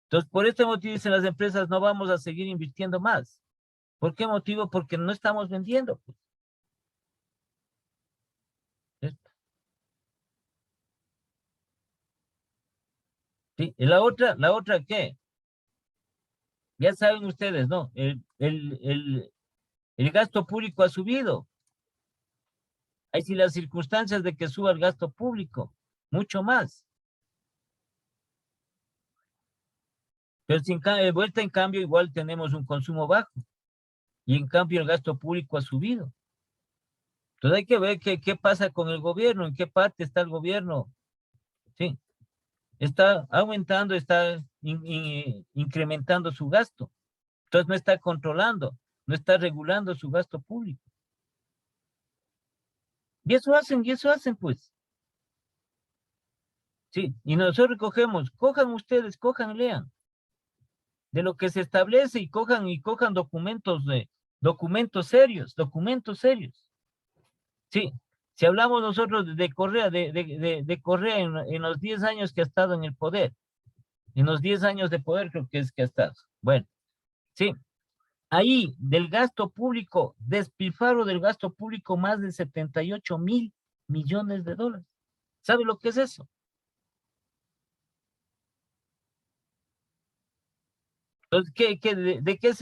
Entonces, por este motivo dicen las empresas, no vamos a seguir invirtiendo más. ¿Por qué motivo? Porque no estamos vendiendo. Pues. ¿Sí? Y la otra, ¿qué? Ya saben ustedes, ¿no? El gasto público ha subido. Hay sí las circunstancias de que suba el gasto público, mucho más. Pero sin vuelta en cambio, igual tenemos un consumo bajo. Y en cambio el gasto público ha subido. Entonces hay que ver qué pasa con el gobierno, en qué parte está el gobierno. Sí. Está aumentando, está incrementando su gasto. Entonces no está controlando, no está regulando su gasto público. Y eso hacen pues. Sí, y nosotros cojan ustedes, lean. De lo que se establece y cojan documentos serios. Sí, si hablamos nosotros de Correa, de Correa en los 10 años que ha estado en el poder, en los 10 años de poder creo que es que ha estado. Bueno, sí, ahí del gasto público, despilfarro del gasto público más de 78.000 millones de dólares. ¿Sabe lo que es eso? Entonces, ¿de qué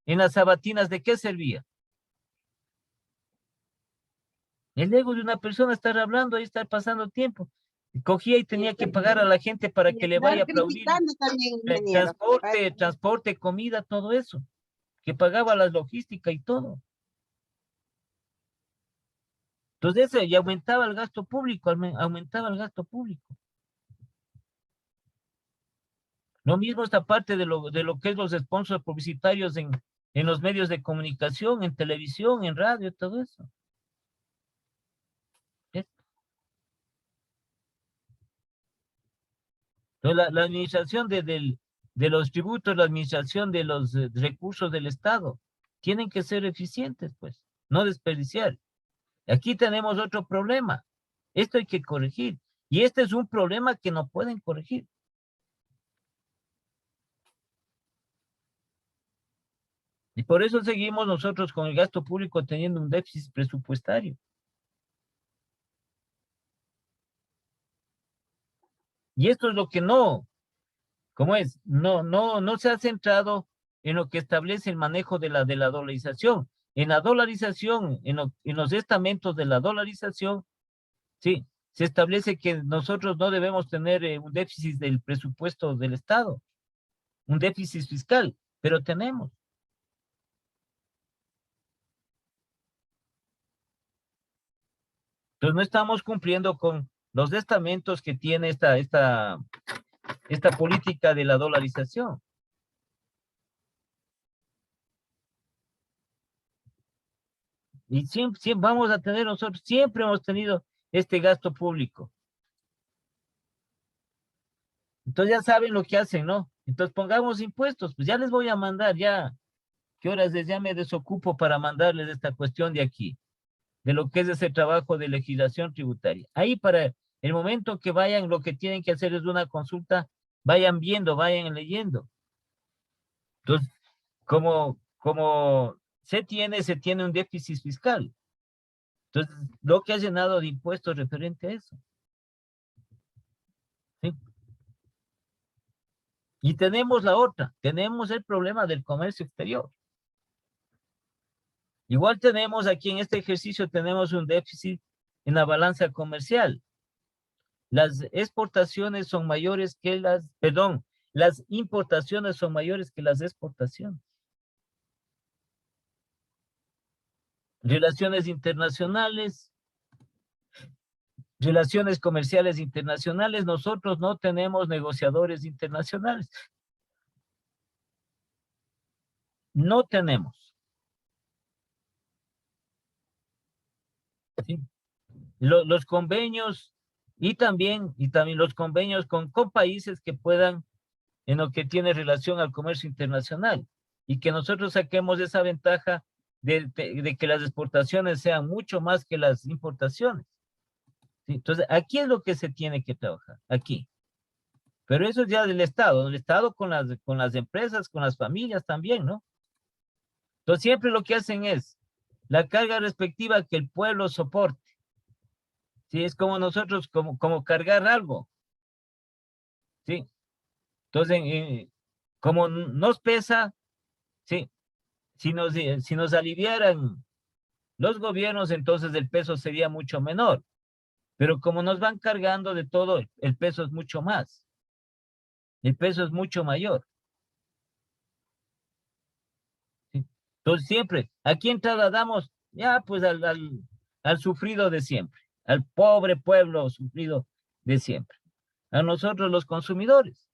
en las sabatinas, de qué servía? El ego de una persona estar hablando ahí, estar pasando tiempo. Cogía y tenía que pagar a la gente para que le vaya a aplaudir. Criticando también, ingeniero. Transporte, comida, todo eso. que pagaba la logística y todo. Entonces, y aumentaba el gasto público, aumentaba el gasto público. Lo mismo esta parte de lo que es los sponsors publicitarios en los medios de comunicación, en televisión, en radio, todo eso. Entonces, la administración de los tributos, la administración de los recursos del Estado, tienen que ser eficientes, pues, no desperdiciar. Aquí tenemos otro problema. Esto hay que corregir. Y este es un problema que no pueden corregir. Y por eso seguimos nosotros con el gasto público teniendo un déficit presupuestario. Y esto es lo que no, ¿cómo es? No se ha centrado en lo que establece el manejo de la dolarización. En la dolarización, en los estamentos de la dolarización, sí, se establece que nosotros no debemos tener un déficit del presupuesto del Estado, un déficit fiscal, pero tenemos. Entonces no estamos cumpliendo con los estamentos que tiene esta política de la dolarización. Y siempre vamos a tener nosotros, siempre hemos tenido este gasto público. Entonces ya saben lo que hacen, ¿no? Entonces pongamos impuestos, pues ya les voy a mandar ya, ¿qué horas ya me desocupo para mandarles esta cuestión de aquí? De lo que es ese trabajo de legislación tributaria. Ahí para el momento que vayan, lo que tienen que hacer es una consulta, vayan viendo, vayan leyendo. Entonces, como se tiene un déficit fiscal. Entonces, lo que ha llenado de impuestos referente a eso. ¿Sí? Y tenemos la otra, tenemos el problema del comercio exterior. Igual tenemos aquí en este ejercicio, tenemos un déficit en la balanza comercial. Las exportaciones son mayores que las importaciones son mayores que las exportaciones. Relaciones internacionales, relaciones comerciales internacionales, nosotros no tenemos negociadores internacionales. No tenemos. ¿Sí? Los convenios y también los convenios con países que puedan, en lo que tiene relación al comercio internacional, y que nosotros saquemos esa ventaja de que las exportaciones sean mucho más que las importaciones. ¿Sí? Entonces, aquí es lo que se tiene que trabajar, aquí. Pero eso es ya del Estado, el Estado con las empresas, con las familias también, ¿no? Entonces, siempre lo que hacen es la carga respectiva que el pueblo soporte. Sí, es como nosotros, como cargar algo. Sí. Entonces, como nos pesa, sí, si nos aliviaran los gobiernos, entonces el peso sería mucho menor. Pero como nos van cargando de todo, el peso es mucho más. El peso es mucho mayor. ¿Sí? Entonces siempre, ¿a quién trasladamos? Ya, pues al sufrido de siempre, al pobre pueblo sufrido de siempre. A nosotros los consumidores.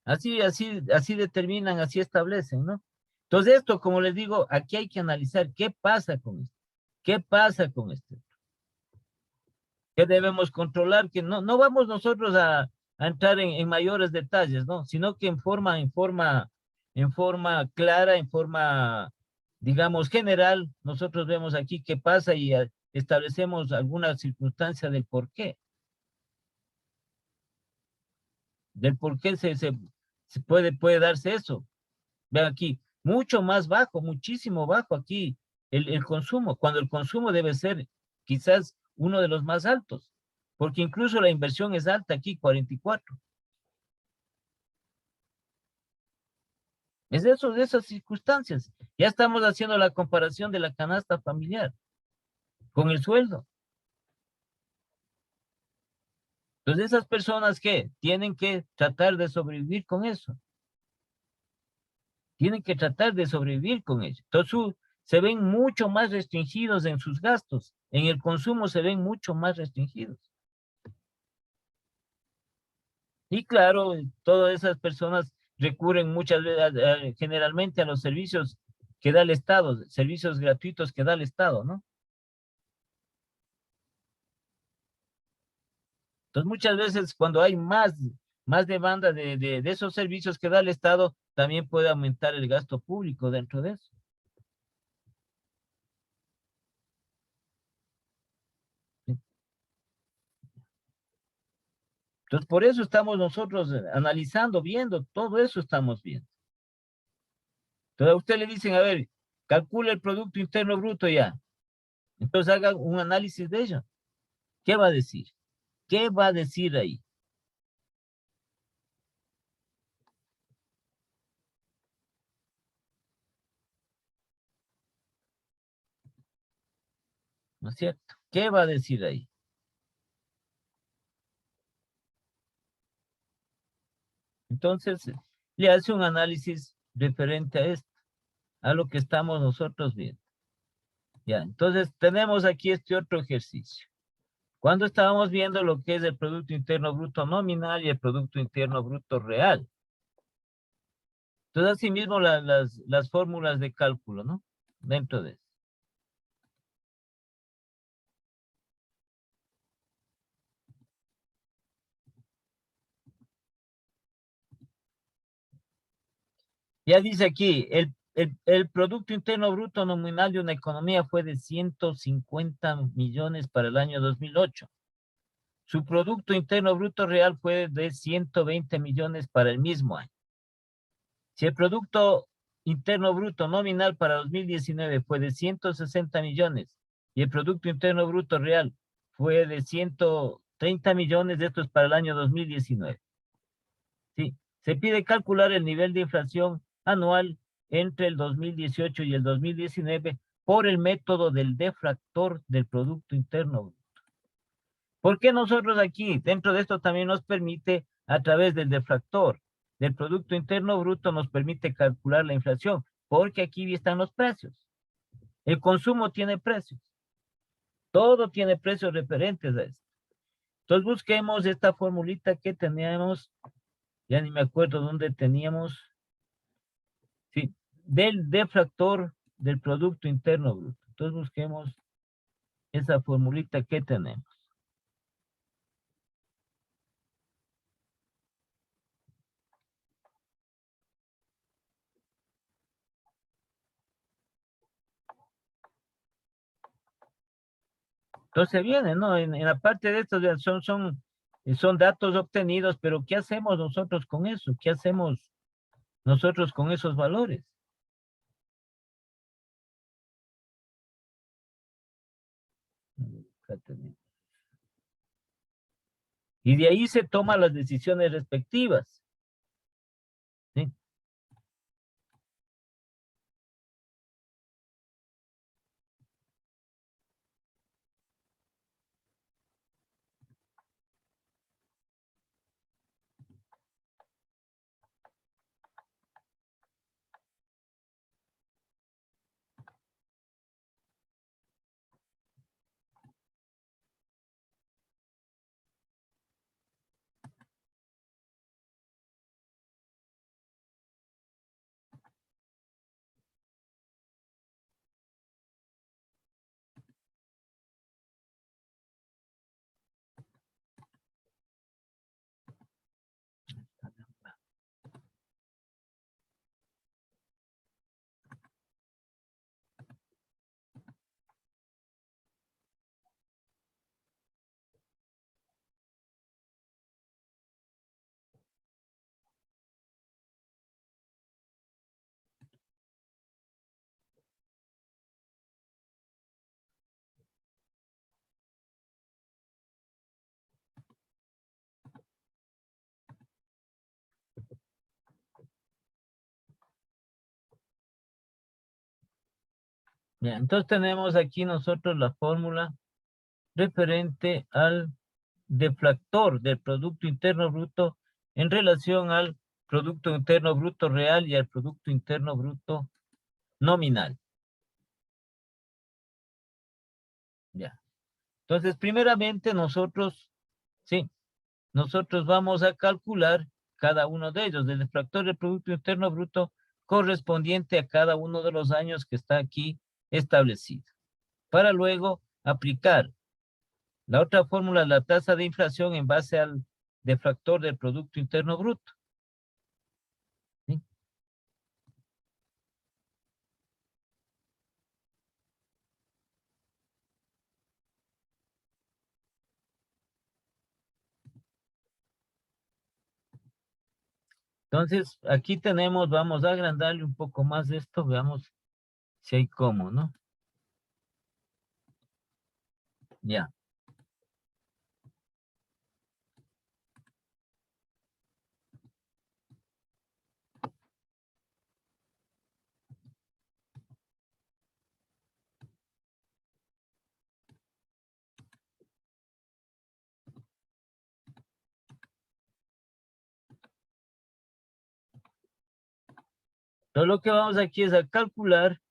Así determinan, así establecen, ¿no? Entonces esto, como les digo, aquí hay que analizar qué pasa con esto. ¿Qué pasa con esto? ¿Qué debemos controlar? Que no vamos nosotros a entrar en mayores detalles, ¿no? Sino que en forma clara, en forma, digamos, general, nosotros vemos aquí qué pasa y establecemos alguna circunstancia del por qué. Del por qué se puede darse eso. Vean aquí, mucho más bajo, muchísimo bajo aquí el consumo, cuando el consumo debe ser quizás uno de los más altos, porque incluso la inversión es alta aquí, 44. Es eso, de esas circunstancias. Ya estamos haciendo la comparación de la canasta familiar con el sueldo. Entonces, esas personas que tienen que tratar de sobrevivir con eso. Tienen que tratar de sobrevivir con ello. Entonces, se ven mucho más restringidos en sus gastos. En el consumo se ven mucho más restringidos. Y claro, todas esas personas recurren muchas veces, generalmente a los servicios que da el Estado, servicios gratuitos que da el Estado, ¿no? Entonces, muchas veces cuando hay más demanda de esos servicios que da el Estado, también puede aumentar el gasto público dentro de eso. Entonces, por eso estamos nosotros analizando, viendo, todo eso estamos viendo. Entonces, a usted le dicen, a ver, calcule el Producto Interno Bruto ya. Entonces, haga un análisis de ello. ¿Qué va a decir? ¿Qué va a decir ahí? ¿No es cierto? ¿Qué va a decir ahí? Entonces, le hace un análisis referente a esto, a lo que estamos nosotros viendo. Ya, entonces tenemos aquí este otro ejercicio. Cuando estábamos viendo lo que es el Producto Interno Bruto nominal y el Producto Interno Bruto real. Entonces, asimismo, las fórmulas de cálculo, ¿no? Dentro de eso. Ya dice aquí, el Producto Interno Bruto nominal de una economía fue de 150 millones para el año 2008. Su Producto Interno Bruto real fue de 120 millones para el mismo año. Si el Producto Interno Bruto nominal para 2019 fue de 160 millones y el Producto Interno Bruto real fue de 130 millones, esto es para el año 2019. ¿Sí? Se pide calcular el nivel de inflación anual entre el 2018 y el 2019 por el método del defractor del Producto Interno Bruto. ¿Por qué nosotros aquí, dentro de esto también nos permite, a través del defractor del Producto Interno Bruto, nos permite calcular la inflación? Porque aquí están los precios. El consumo tiene precios. Todo tiene precios referentes a esto. Entonces busquemos esta formulita que teníamos, ya ni me acuerdo dónde teníamos, sí, del defractor del Producto Interno Bruto. Entonces busquemos esa formulita que tenemos. Entonces viene, ¿no? En la parte de estos son datos obtenidos, pero ¿qué hacemos nosotros con eso? ¿Qué hacemos nosotros con esos valores? Y de ahí se toman las decisiones respectivas. ¿Sí? Ya, entonces tenemos aquí nosotros la fórmula referente al deflactor del Producto Interno Bruto en relación al Producto Interno Bruto real y al Producto Interno Bruto nominal. Ya. Entonces, primeramente nosotros vamos a calcular cada uno de ellos, el deflactor del Producto Interno Bruto correspondiente a cada uno de los años que está aquí establecido, para luego aplicar la otra fórmula, la tasa de inflación en base al deflactor del Producto Interno Bruto. ¿Sí? Entonces, aquí tenemos, vamos a agrandarle un poco más de esto, veamos si hay cómo, ¿no? Ya. Todo lo que vamos aquí es a calcular.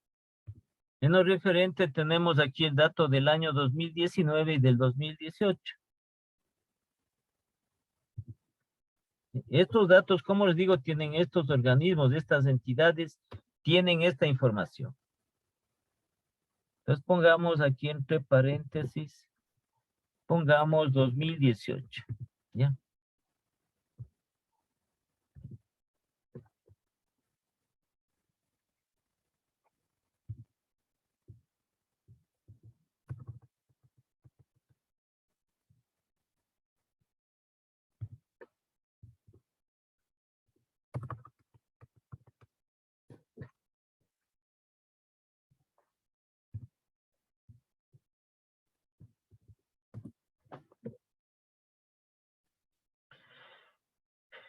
En lo referente tenemos aquí el dato del año 2019 y del 2018. Estos datos, como les digo, tienen estos organismos, estas entidades, tienen esta información. Entonces pongamos aquí entre paréntesis, pongamos 2018, ¿ya?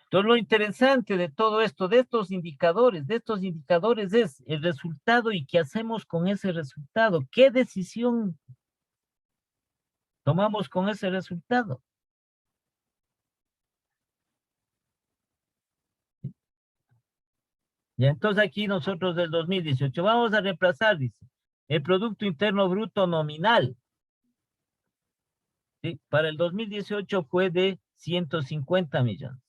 Entonces, lo interesante de todo esto, de estos indicadores es el resultado y qué hacemos con ese resultado. ¿Qué decisión tomamos con ese resultado? Ya, entonces aquí nosotros del 2018 vamos a reemplazar, dice, el Producto Interno Bruto nominal. ¿Sí? Para el 2018 fue de 150 millones.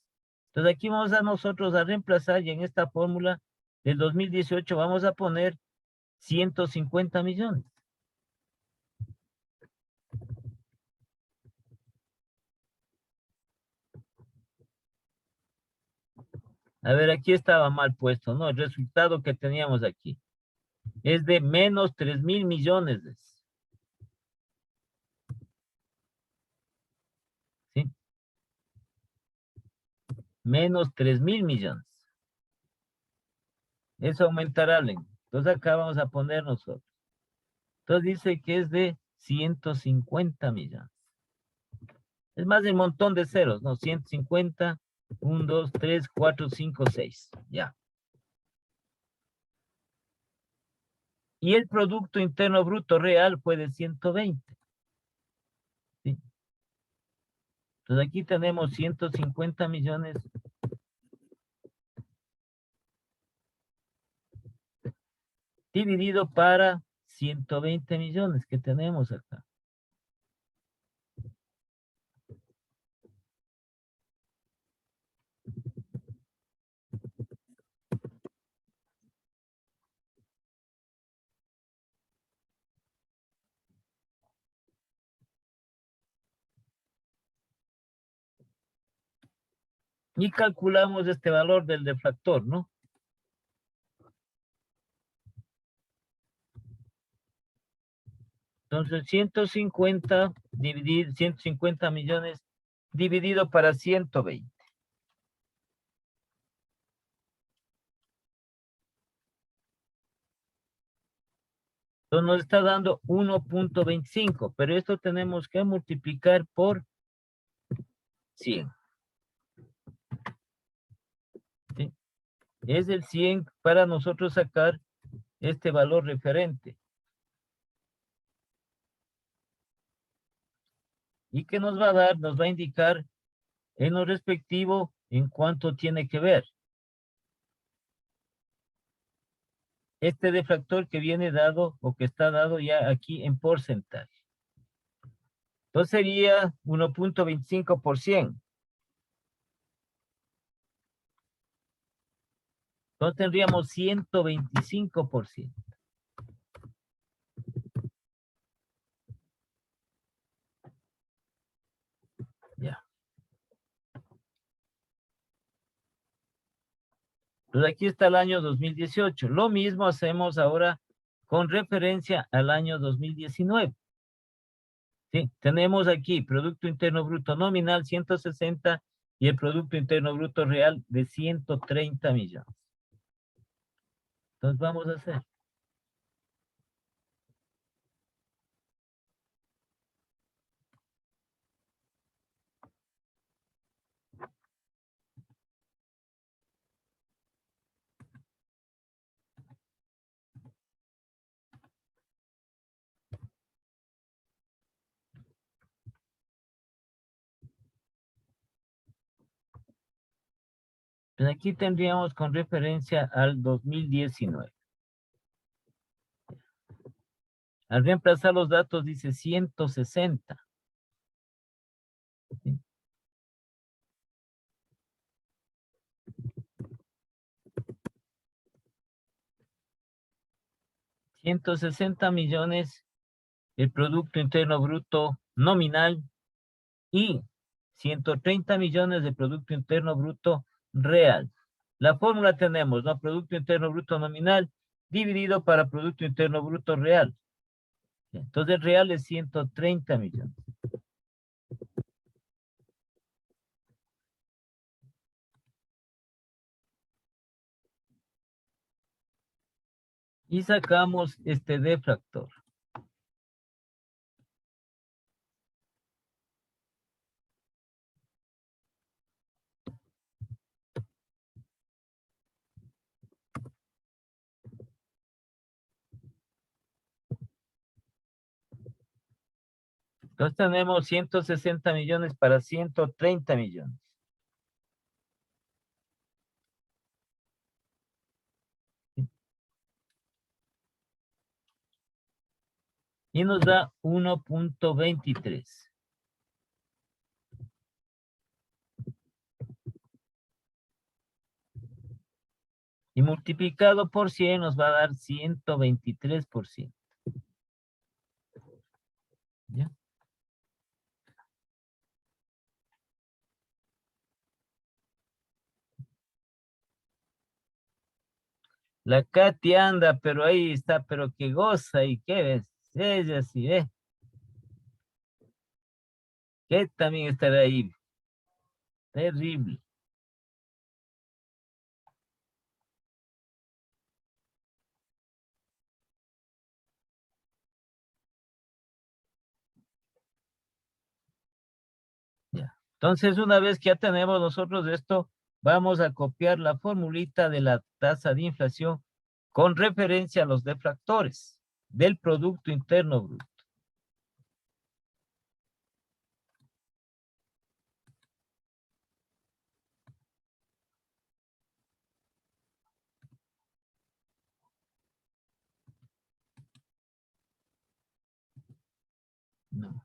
Entonces aquí vamos a nosotros a reemplazar y en esta fórmula del 2018 vamos a poner 150 millones. A ver, aquí estaba mal puesto, ¿no? El resultado que teníamos aquí es de menos 3.000 millones. ¿Sí? Menos 3.000 millones. Eso aumentará, entonces acá vamos a poner nosotros. Entonces dice que es de 150 millones. Es más del montón de ceros, ¿no? 150, 1, 2, 3, 4, 5, 6. Ya. Y el Producto Interno Bruto real fue de 120. ¿Sí? Entonces aquí tenemos 150 millones. Dividido para 120 millones que tenemos acá. Y calculamos este valor del deflactor, ¿no? Entonces 150 millones dividido para 120. Entonces nos está dando 1.25, pero esto tenemos que multiplicar por 100. ¿Sí? Es el 100 para nosotros sacar este valor referente. y que nos va a dar, nos va a indicar en lo respectivo en cuánto tiene que ver. Este defractor que viene dado o que está dado ya aquí en porcentaje. Entonces sería 1.25%. Entonces tendríamos 125%. Ya. Entonces aquí está el año 2018. Lo mismo hacemos ahora con referencia al año 2019. Sí, tenemos aquí Producto Interno Bruto nominal 160 y el Producto Interno Bruto real de 130 millones. Entonces vamos a hacer. Pues aquí tendríamos con referencia al 2019. Al reemplazar los datos dice 160. ¿Sí? 160 millones el Producto Interno Bruto nominal y 130 millones de Producto Interno Bruto real. La fórmula tenemos, ¿no? Producto Interno Bruto nominal dividido para Producto Interno Bruto real. Entonces el real es 130 millones. Y sacamos este defractor. Entonces tenemos 160 millones para 130 millones. Y nos da 1.23. Y multiplicado por 100 nos va a dar 123%. ¿Ya? La Katy anda, pero ahí está, pero que goza y qué ves. Ella sí ve. Que también estará ahí. Terrible. Ya. Entonces, una vez que ya tenemos nosotros esto, vamos a copiar la formulita de la tasa de inflación con referencia a los defractores del Producto Interno Bruto. No.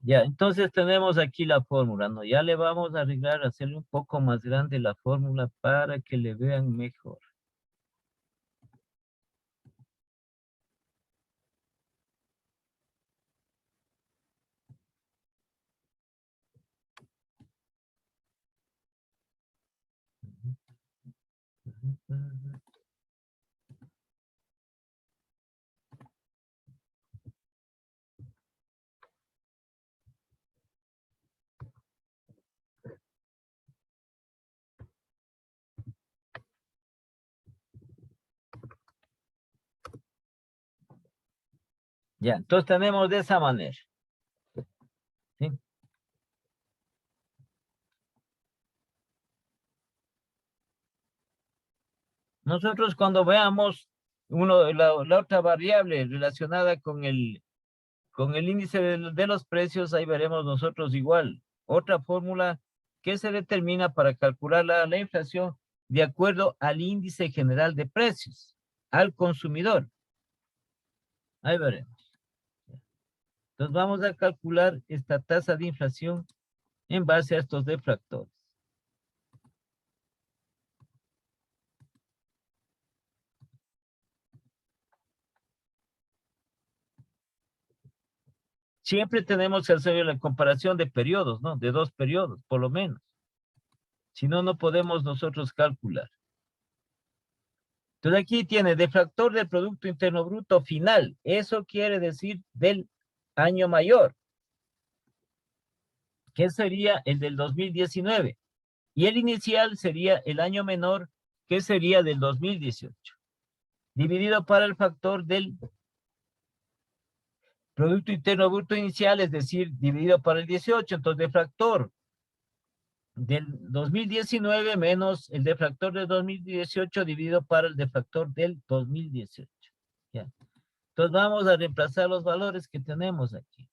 Ya, entonces tenemos aquí la fórmula, ¿no? Ya le vamos a arreglar, hacerle un poco más grande la fórmula para que le vean mejor. Ya, entonces tenemos de esa manera. ¿Sí? Nosotros cuando veamos la otra variable relacionada con el índice de los precios, ahí veremos nosotros igual. Otra fórmula que se determina para calcular la inflación de acuerdo al índice general de precios, al consumidor. Ahí veremos. Entonces vamos a calcular esta tasa de inflación en base a estos deflactores. Siempre tenemos que hacer la comparación de periodos, ¿no? De 2 periodos, por lo menos. Si no, no podemos nosotros calcular. Entonces aquí tiene deflactor del Producto Interno Bruto final. Eso quiere decir del año mayor, que sería el del 2019. Y el inicial sería el año menor, que sería del 2018. Dividido para el factor del Producto Interno Bruto inicial, es decir, dividido para el 18. Entonces, deflactor del 2019 menos el deflactor del 2018 dividido para el deflactor del 2018. ¿Ya? Entonces vamos a reemplazar los valores que tenemos aquí.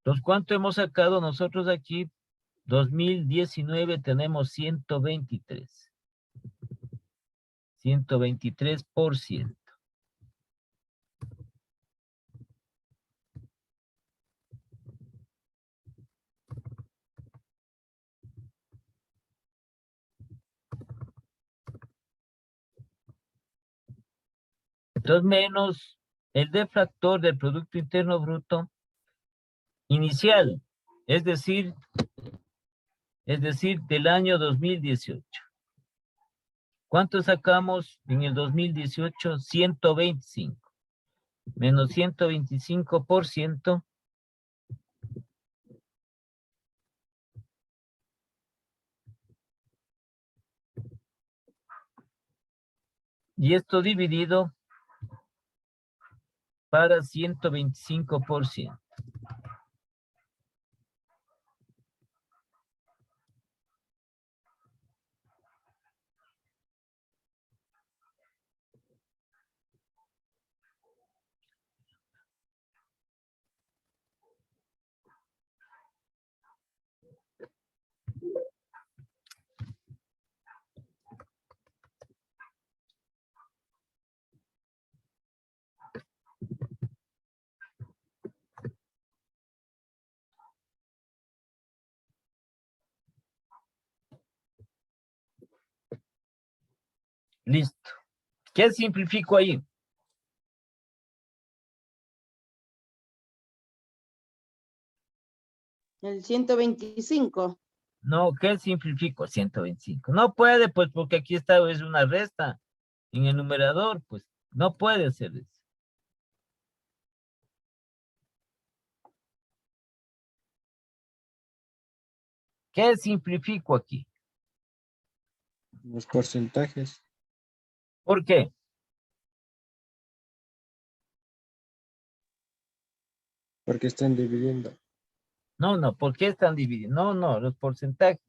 Entonces, ¿cuánto hemos sacado nosotros aquí? 2019 tenemos 123. 123%. Entonces, menos el deflactor del Producto Interno Bruto inicial, es decir, del año 2018. ¿Cuánto sacamos en el 2018? 125. Menos 125%. Y esto dividido para 125%. Listo. ¿Qué simplifico ahí? El 125. No, ¿qué simplifico? 125. No puede, pues, porque aquí está, es una resta en el numerador, pues, no puede hacer eso. ¿Qué simplifico aquí? Los porcentajes. ¿Por qué? Porque están dividiendo. No, ¿por qué están divididos? No, los porcentajes.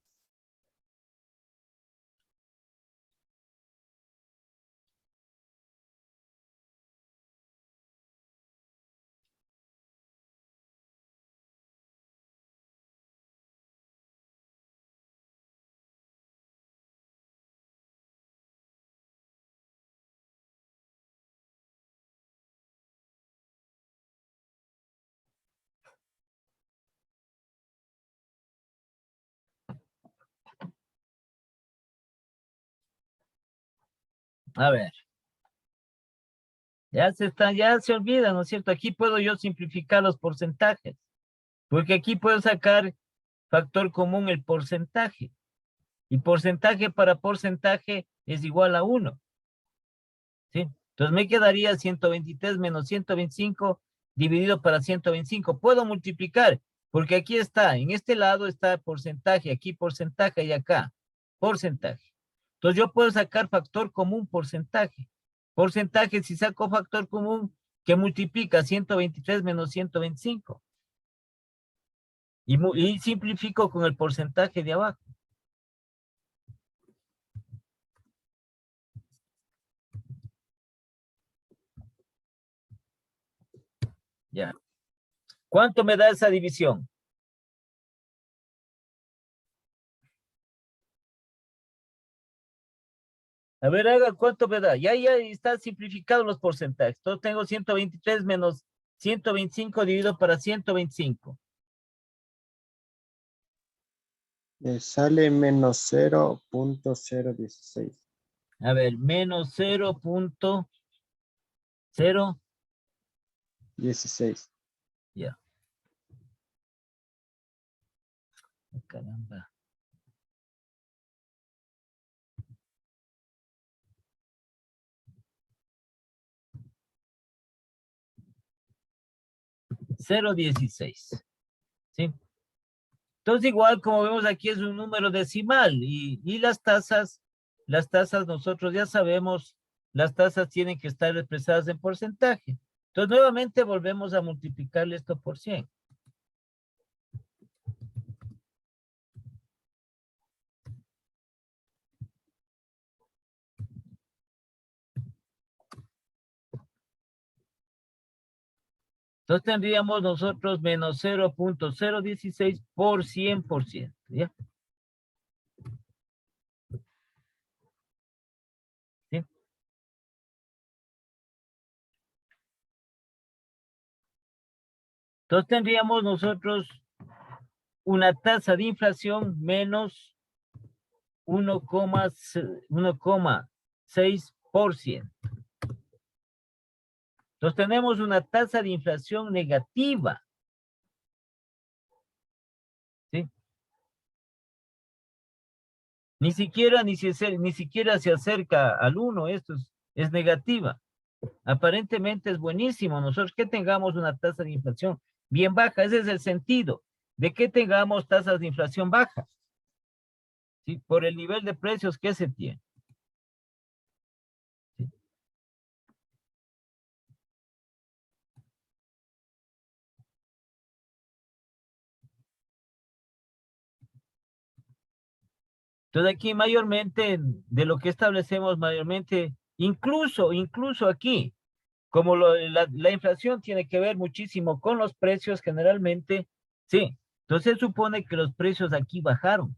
A ver. Ya se olvida, ¿no es cierto? Aquí puedo yo simplificar los porcentajes. Porque aquí puedo sacar factor común el porcentaje. Y porcentaje para porcentaje es igual a 1. ¿Sí? Entonces me quedaría 123 menos 125 dividido para 125. Puedo multiplicar, porque aquí está, en este lado está porcentaje, aquí porcentaje y acá porcentaje. Entonces yo puedo sacar factor común porcentaje. Porcentaje, si saco factor común, que multiplica 123 menos 125. Y simplifico con el porcentaje de abajo. Ya. ¿Cuánto me da esa división? A ver, haga cuánto me da. Ya están simplificados los porcentajes. Entonces tengo 123 menos 125 dividido para 125. Sale menos 0.016. A ver, menos 0.0. 16. Ya. Caramba. $0.16. ¿Sí? Entonces, igual como vemos aquí es un número decimal y las tasas nosotros ya sabemos, las tasas tienen que estar expresadas en porcentaje. Entonces, nuevamente volvemos a multiplicarle esto por 100. Entonces tendríamos nosotros menos 0.016 por 100%, ¿ya? ¿Sí? Entonces tendríamos nosotros una tasa de inflación menos 1,6%. Entonces tenemos una tasa de inflación negativa. ¿Sí? Ni siquiera se acerca al 1, esto es negativa. Aparentemente es buenísimo nosotros que tengamos una tasa de inflación bien baja. Ese es el sentido de que tengamos tasas de inflación bajas. ¿Sí? Por el nivel de precios que se tiene. ¿Sí? Entonces aquí mayormente, de lo que establecemos mayormente, incluso aquí, como la inflación tiene que ver muchísimo con los precios generalmente, sí. Entonces se supone que los precios aquí bajaron.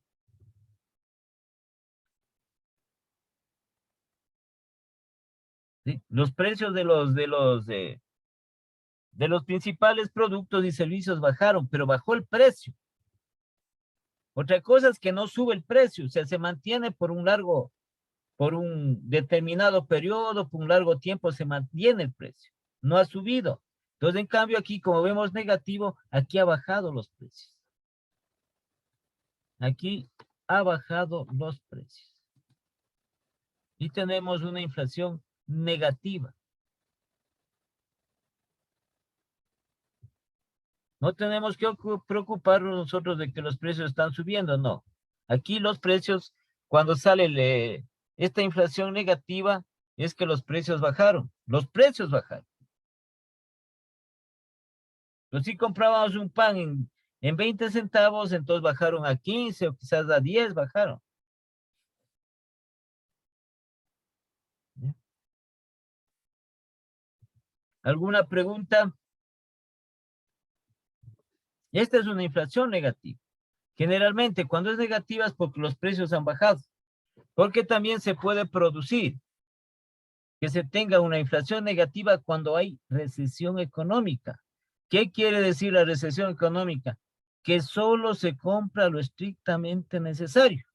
¿Sí? Los precios de los principales productos y servicios bajaron, pero bajó el precio. Otra cosa es que no sube el precio, o sea, se mantiene por un determinado periodo, por un largo tiempo se mantiene el precio, no ha subido. Entonces, en cambio, aquí, como vemos negativo, aquí ha bajado los precios. Aquí ha bajado los precios. Y tenemos una inflación negativa. No tenemos que preocuparnos nosotros de que los precios están subiendo, no. Aquí los precios, cuando sale esta inflación negativa, es que los precios bajaron. Los precios bajaron. Entonces, si comprábamos un pan en 20 centavos, entonces bajaron a 15 o quizás a 10 bajaron. ¿Sí? ¿Alguna pregunta? Esta es una inflación negativa. Generalmente, cuando es negativa es porque los precios han bajado. Porque también se puede producir que se tenga una inflación negativa cuando hay recesión económica. ¿Qué quiere decir la recesión económica? Que solo se compra lo estrictamente necesario.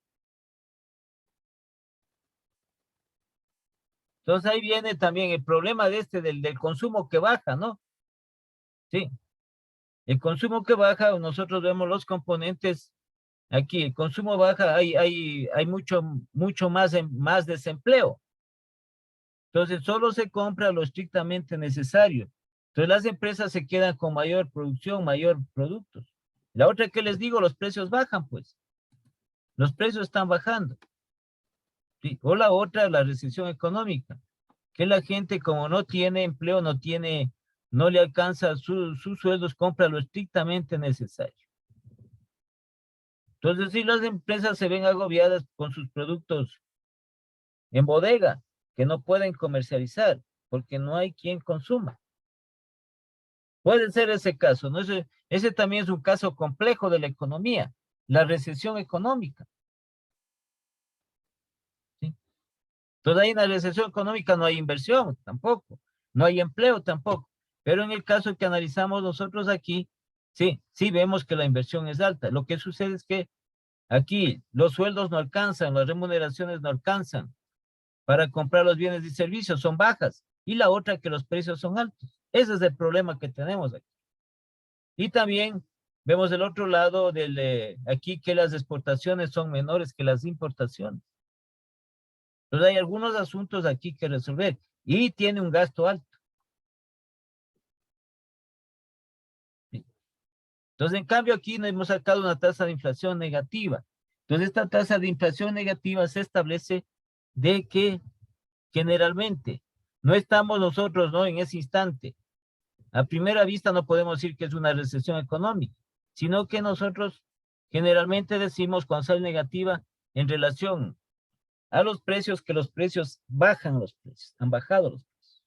Entonces ahí viene también el problema del consumo que baja, ¿no? Sí. El consumo que baja, nosotros vemos los componentes aquí, el consumo baja, hay mucho más desempleo. Entonces solo se compra lo estrictamente necesario. Entonces las empresas se quedan con mayor producción, mayor productos. La otra que les digo, los precios bajan, pues. Los precios están bajando. ¿Sí? O la otra, la recesión económica, que la gente como no tiene empleo, no le alcanza sus sueldos, compra lo estrictamente necesario. Entonces, si las empresas se ven agobiadas con sus productos en bodega, que no pueden comercializar, porque no hay quien consuma. Puede ser ese caso, ¿no? Ese también es un caso complejo de la economía, la recesión económica. ¿Sí? Entonces, ahí en la recesión económica no hay inversión tampoco, no hay empleo tampoco. Pero en el caso que analizamos nosotros aquí, sí vemos que la inversión es alta. Lo que sucede es que aquí los sueldos no alcanzan, las remuneraciones no alcanzan para comprar los bienes y servicios, son bajas. Y la otra, que los precios son altos. Ese es el problema que tenemos aquí. Y también vemos del otro lado aquí que las exportaciones son menores que las importaciones. Entonces hay algunos asuntos aquí que resolver y tiene un gasto alto. ¿Sí? Entonces, en cambio, aquí nos hemos sacado una tasa de inflación negativa. Entonces, esta tasa de inflación negativa se establece de que generalmente no estamos nosotros, ¿no? En ese instante. A primera vista no podemos decir que es una recesión económica, sino que nosotros generalmente decimos cuando sale negativa en relación a los precios, que los precios bajan los precios, han bajado los precios.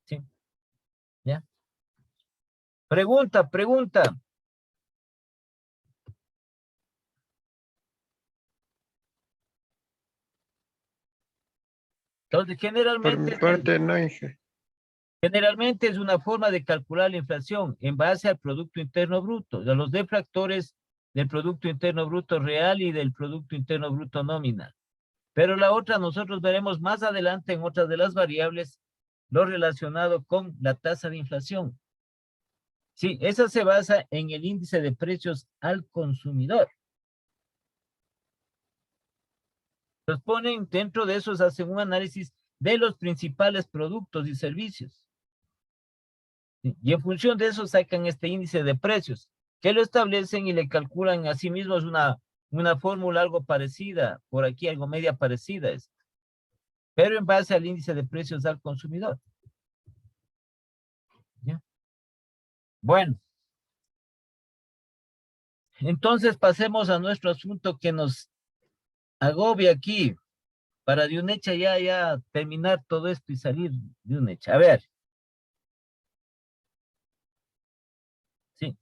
¿Sí? ¿Ya? Pregunta. Entonces, Por mi parte, no, Inge. generalmente es una forma de calcular la inflación en base al Producto Interno Bruto, de los defractores del Producto Interno Bruto real y del Producto Interno Bruto nominal. Pero la otra nosotros veremos más adelante en otras de las variables lo relacionado con la tasa de inflación. Sí, esa se basa en el índice de precios al consumidor. Los ponen dentro de esos, hacen un análisis de los principales productos y servicios. ¿Sí? Y en función de eso sacan este índice de precios, que lo establecen y le calculan a sí mismos una fórmula algo parecida, por aquí algo media parecida es, pero en base al índice de precios al consumidor. ¿Ya? Bueno, entonces pasemos a nuestro asunto que nos agobia aquí, para de un hecho ya terminar todo esto y salir de un hecho. A ver. Sí.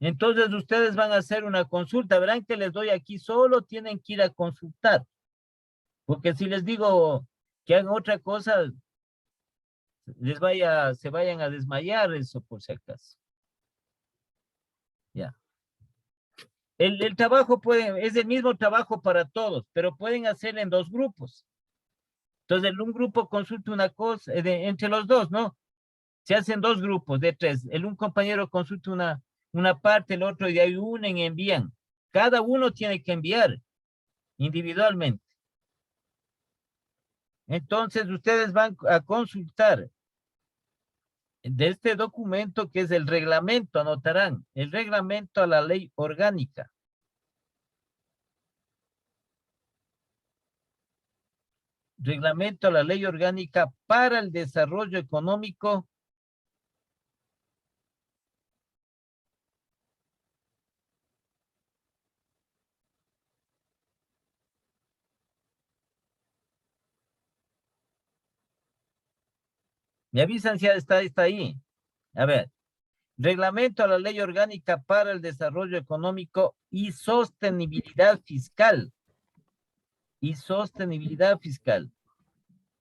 Entonces ustedes van a hacer una consulta. Verán que les doy aquí, solo tienen que ir a consultar. Porque si les digo que hagan otra cosa, se vayan a desmayar, eso por si acaso. Ya. El trabajo es el mismo trabajo para todos, pero pueden hacer en dos grupos. Entonces, un grupo consulta una cosa, entre los dos, ¿no? Se hacen dos grupos de tres. Un compañero consulta una parte, el otro, y de ahí unen y envían. Cada uno tiene que enviar individualmente. Entonces, ustedes van a consultar de este documento que es el reglamento, anotarán, el reglamento a la ley orgánica. Reglamento a la ley orgánica para el desarrollo económico . Me avisan si está ahí. A ver. Reglamento a la ley orgánica para el desarrollo económico y sostenibilidad fiscal.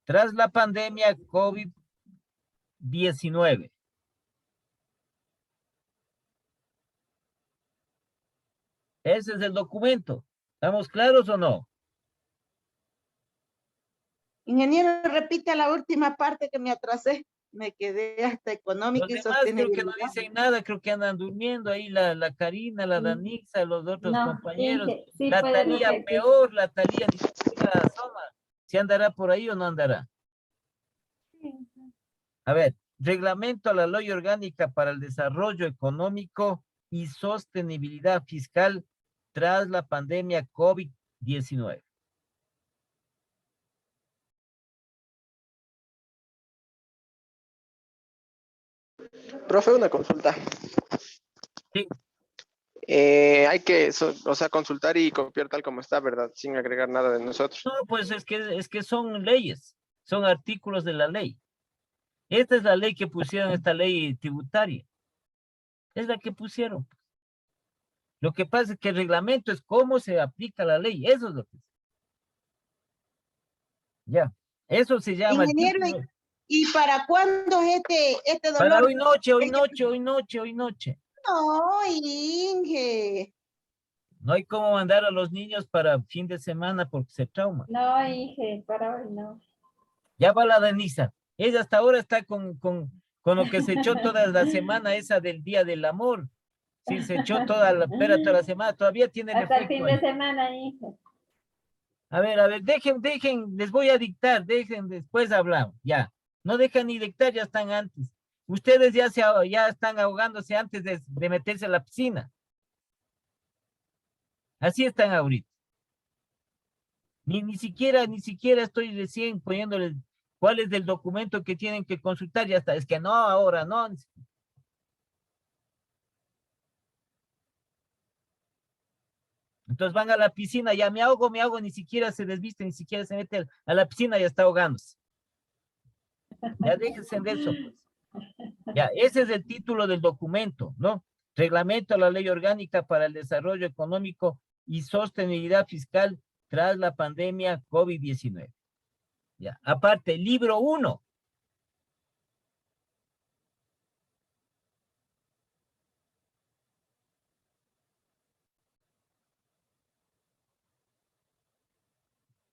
Tras la pandemia COVID-19. Ese es el documento. ¿Estamos claros o no? Ingeniero, repite la última parte que me atrasé. Me quedé hasta económico Los y demás creo que no sostenibilidad. dicen nada, creo que andan durmiendo ahí la Karina, la Danixa, los otros No, compañeros. sí, La puedes Talía repetir. peor, la Talía ni siquiera asoma. ¿Si andará por ahí o no andará? A ver, reglamento a la ley orgánica para el desarrollo económico y sostenibilidad fiscal tras la pandemia COVID-19. Profe, una consulta. Sí. Hay que, o sea, consultar y copiar tal como está, ¿verdad? Sin agregar nada de nosotros. No, pues es que son leyes, son artículos de la ley. Esta es la ley que pusieron, esta ley tributaria. Es la que pusieron. Lo que pasa es que el reglamento es cómo se aplica la ley. Eso es lo que es. Ya. Eso se llama. Ingeniero, artículo- ¿y para cuándo es este Para dolor? hoy noche, hoy El que- noche, hoy noche, hoy noche. No, Inge. No hay cómo mandar a los niños para fin de semana porque se trauman. No, Inge, para hoy no. Ya va la Denisa. Ella hasta ahora está con lo que se echó toda la semana esa del Día del Amor. Sí, se echó toda la pera toda la semana. Todavía tiene el Hasta el efecto fin ahí. de semana, Inge. A ver, dejen, les voy a dictar, dejen, después hablamos, ya. No dejan ni dictar, ya están antes. Ustedes ya están ahogándose antes de meterse a la piscina. Así están ahorita. Ni siquiera estoy recién poniéndoles cuál es el documento que tienen que consultar, ya está. Es que no, ahora no. Entonces van a la piscina, ya me ahogo, ni siquiera se desviste, ni siquiera se mete a la piscina, ya está ahogándose. Ya déjense de eso, pues. Ya, ese es el título del documento, ¿no? Reglamento a la Ley Orgánica para el Desarrollo Económico y Sostenibilidad Fiscal tras la pandemia COVID-19. Ya, aparte, libro 1.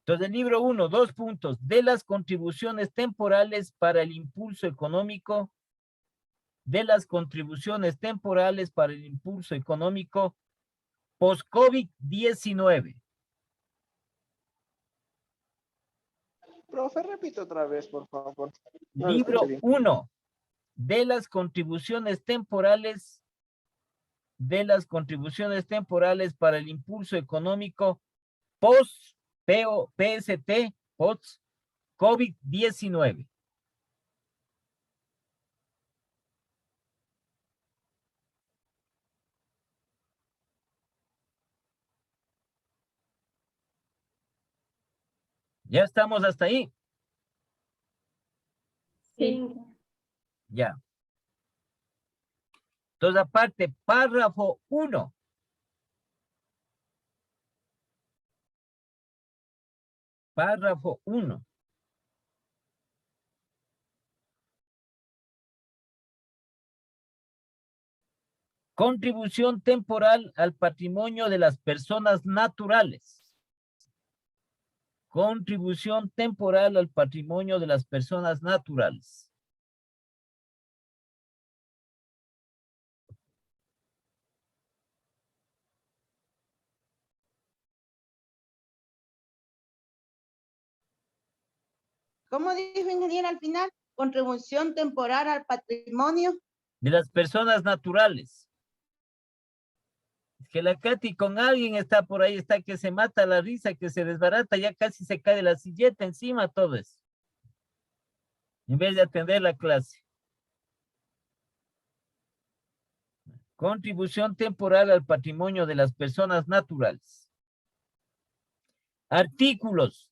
Entonces, el libro 1, 2 puntos, de las contribuciones temporales para el impulso económico, de las contribuciones temporales para el impulso económico post-COVID-19. Profe, repite otra vez, por favor. No lo Libro escuché bien. 1, de las contribuciones temporales para el impulso económico PST, post COVID-19. Ya estamos hasta ahí. Sí. Ya. Entonces, aparte, párrafo 1. Párrafo 1. Contribución temporal al patrimonio de las personas naturales. Contribución temporal al patrimonio de las personas naturales. ¿Cómo dijo ingeniero al final? Contribución temporal al patrimonio. De las personas naturales. Es que la Katy con alguien está por ahí, está que se mata la risa, que se desbarata, ya casi se cae de la silleta encima, todo eso. En vez de atender la clase. Contribución temporal al patrimonio de las personas naturales. Artículos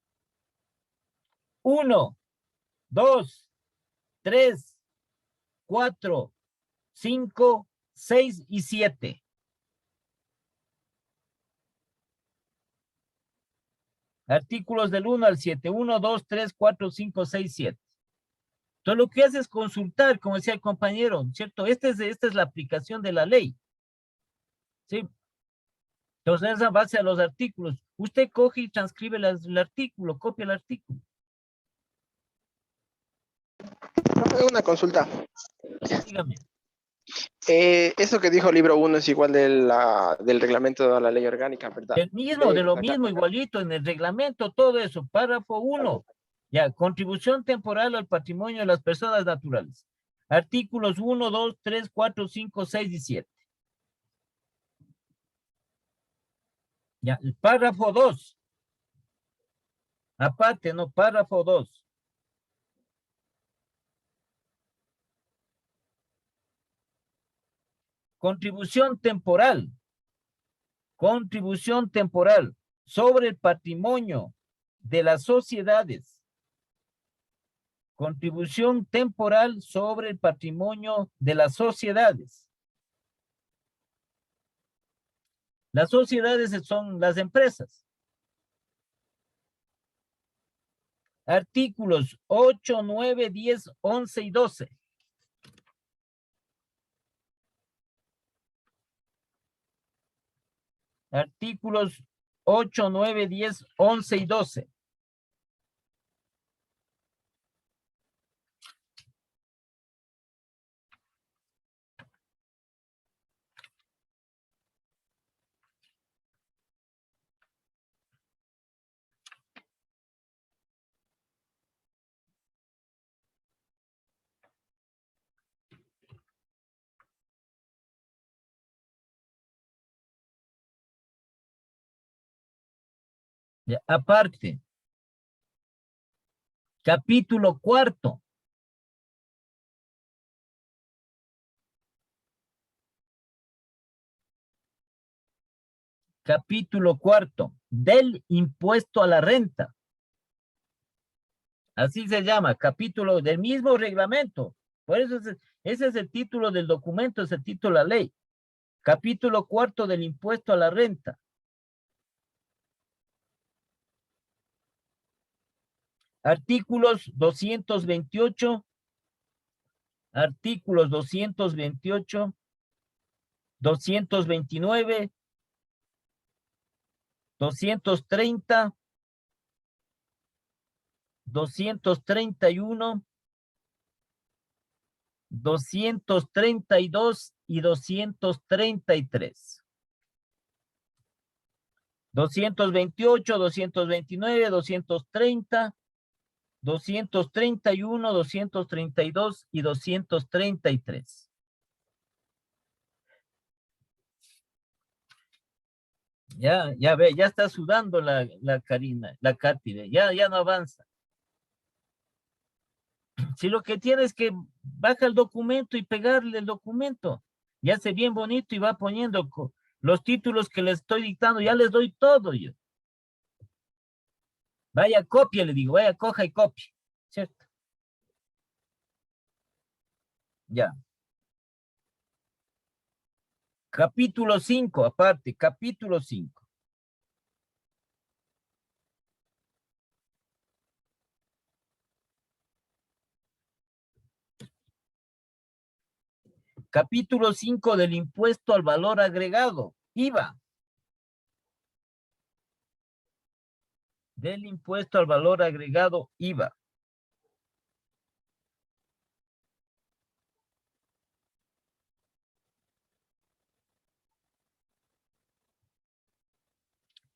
1, 2, 3, 4, 5, 6 y 7. Artículos del 1 al 7. 1, 2, 3, 4, 5, 6, 7. Entonces lo que hace es consultar, como decía el compañero, ¿cierto? Esta es la aplicación de la ley. ¿Sí? Entonces, esa base a los artículos. Usted coge y transcribe el artículo, copia el artículo. Profe, una consulta. Dígame. Eso que dijo libro 1 es igual del reglamento de la ley orgánica, ¿verdad? El mismo, de lo Acá. mismo, igualito, en el reglamento, todo eso. Párrafo 1. Ya, contribución temporal al patrimonio de las personas naturales. Artículos 1, 2, 3, 4, 5, 6 y 7. Ya, el párrafo 2. Aparte, no, párrafo 2. Contribución temporal. Contribución temporal sobre el patrimonio de las sociedades. Contribución temporal sobre el patrimonio de las sociedades. Las sociedades son las empresas. Artículos 8, 9, 10, 11 y 12. Artículos 8, 9, 10, 11 y 12. Ya, aparte, capítulo cuarto. Capítulo cuarto del impuesto a la renta. Así se llama, capítulo del mismo reglamento. Por eso ese es el título del documento, es el título de la ley. Capítulo cuarto del impuesto a la renta. Artículos 228, artículos 228, 229, 230, 231, 232 y 233. 228, 229, 230, 231, 232 y 233. Ya ve, ya está sudando la Karina, la Katy, ve, ya no avanza. Si lo que tiene es que baja el documento y pegarle el documento, y hace bien bonito y va poniendo los títulos que le estoy dictando, ya les doy todo yo. Vaya, copia, le digo, vaya, coja y copie, ¿cierto? Ya. Capítulo 5, aparte, capítulo 5. Capítulo 5 del impuesto al valor agregado, IVA. Del impuesto al valor agregado, IVA.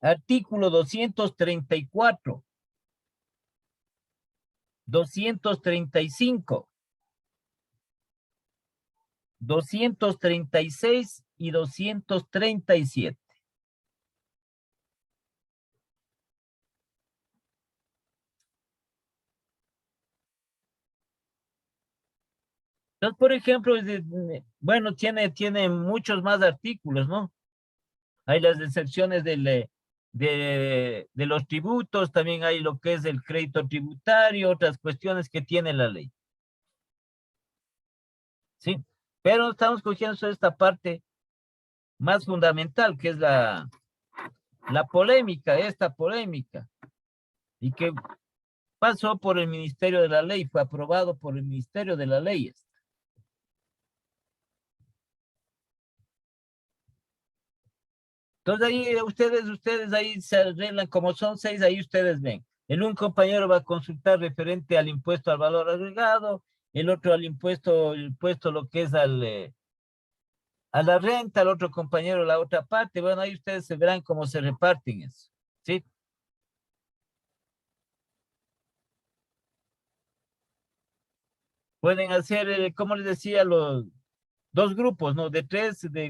Artículo 234. 235. 236 y 237. Entonces, por ejemplo, bueno, tiene muchos más artículos, ¿no? Hay las excepciones de los tributos, también hay lo que es el crédito tributario, otras cuestiones que tiene la ley. ¿Sí? Pero estamos cogiendo solo esta parte más fundamental, que es la polémica, esta polémica, y que pasó por el Ministerio de la Ley, fue aprobado por el Ministerio de las Leyes. Entonces ahí ustedes ahí se arreglan, como son 6, ahí ustedes ven. Un compañero va a consultar referente al impuesto al valor agregado, el otro al impuesto lo que es a la renta, el otro compañero la otra parte. Bueno, ahí ustedes se verán cómo se reparten eso, ¿sí? Pueden hacer, como les decía, los 2 grupos, ¿no? De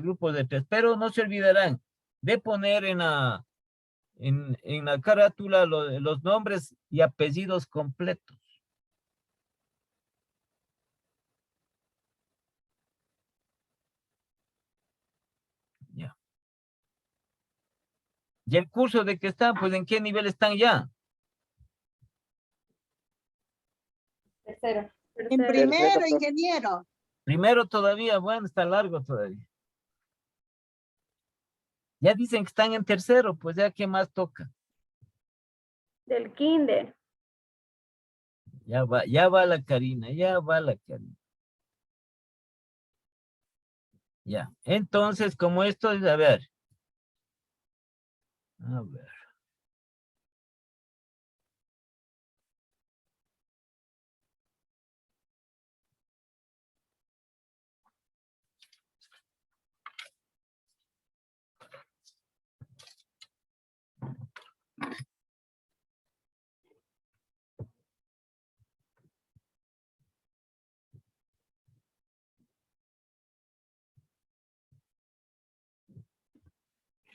grupos de 3, pero no se olvidarán de poner en la carátula los nombres y apellidos completos. ¿Y el curso de que están? Pues ¿en qué nivel están ya? Tercero. En primero, ingeniero. Primero todavía, bueno, está largo todavía. Ya dicen que están en tercero, pues ya qué más toca. Del kinder. Ya va la Karina, ya va la Karina. Ya, entonces, como esto es, a ver. A ver.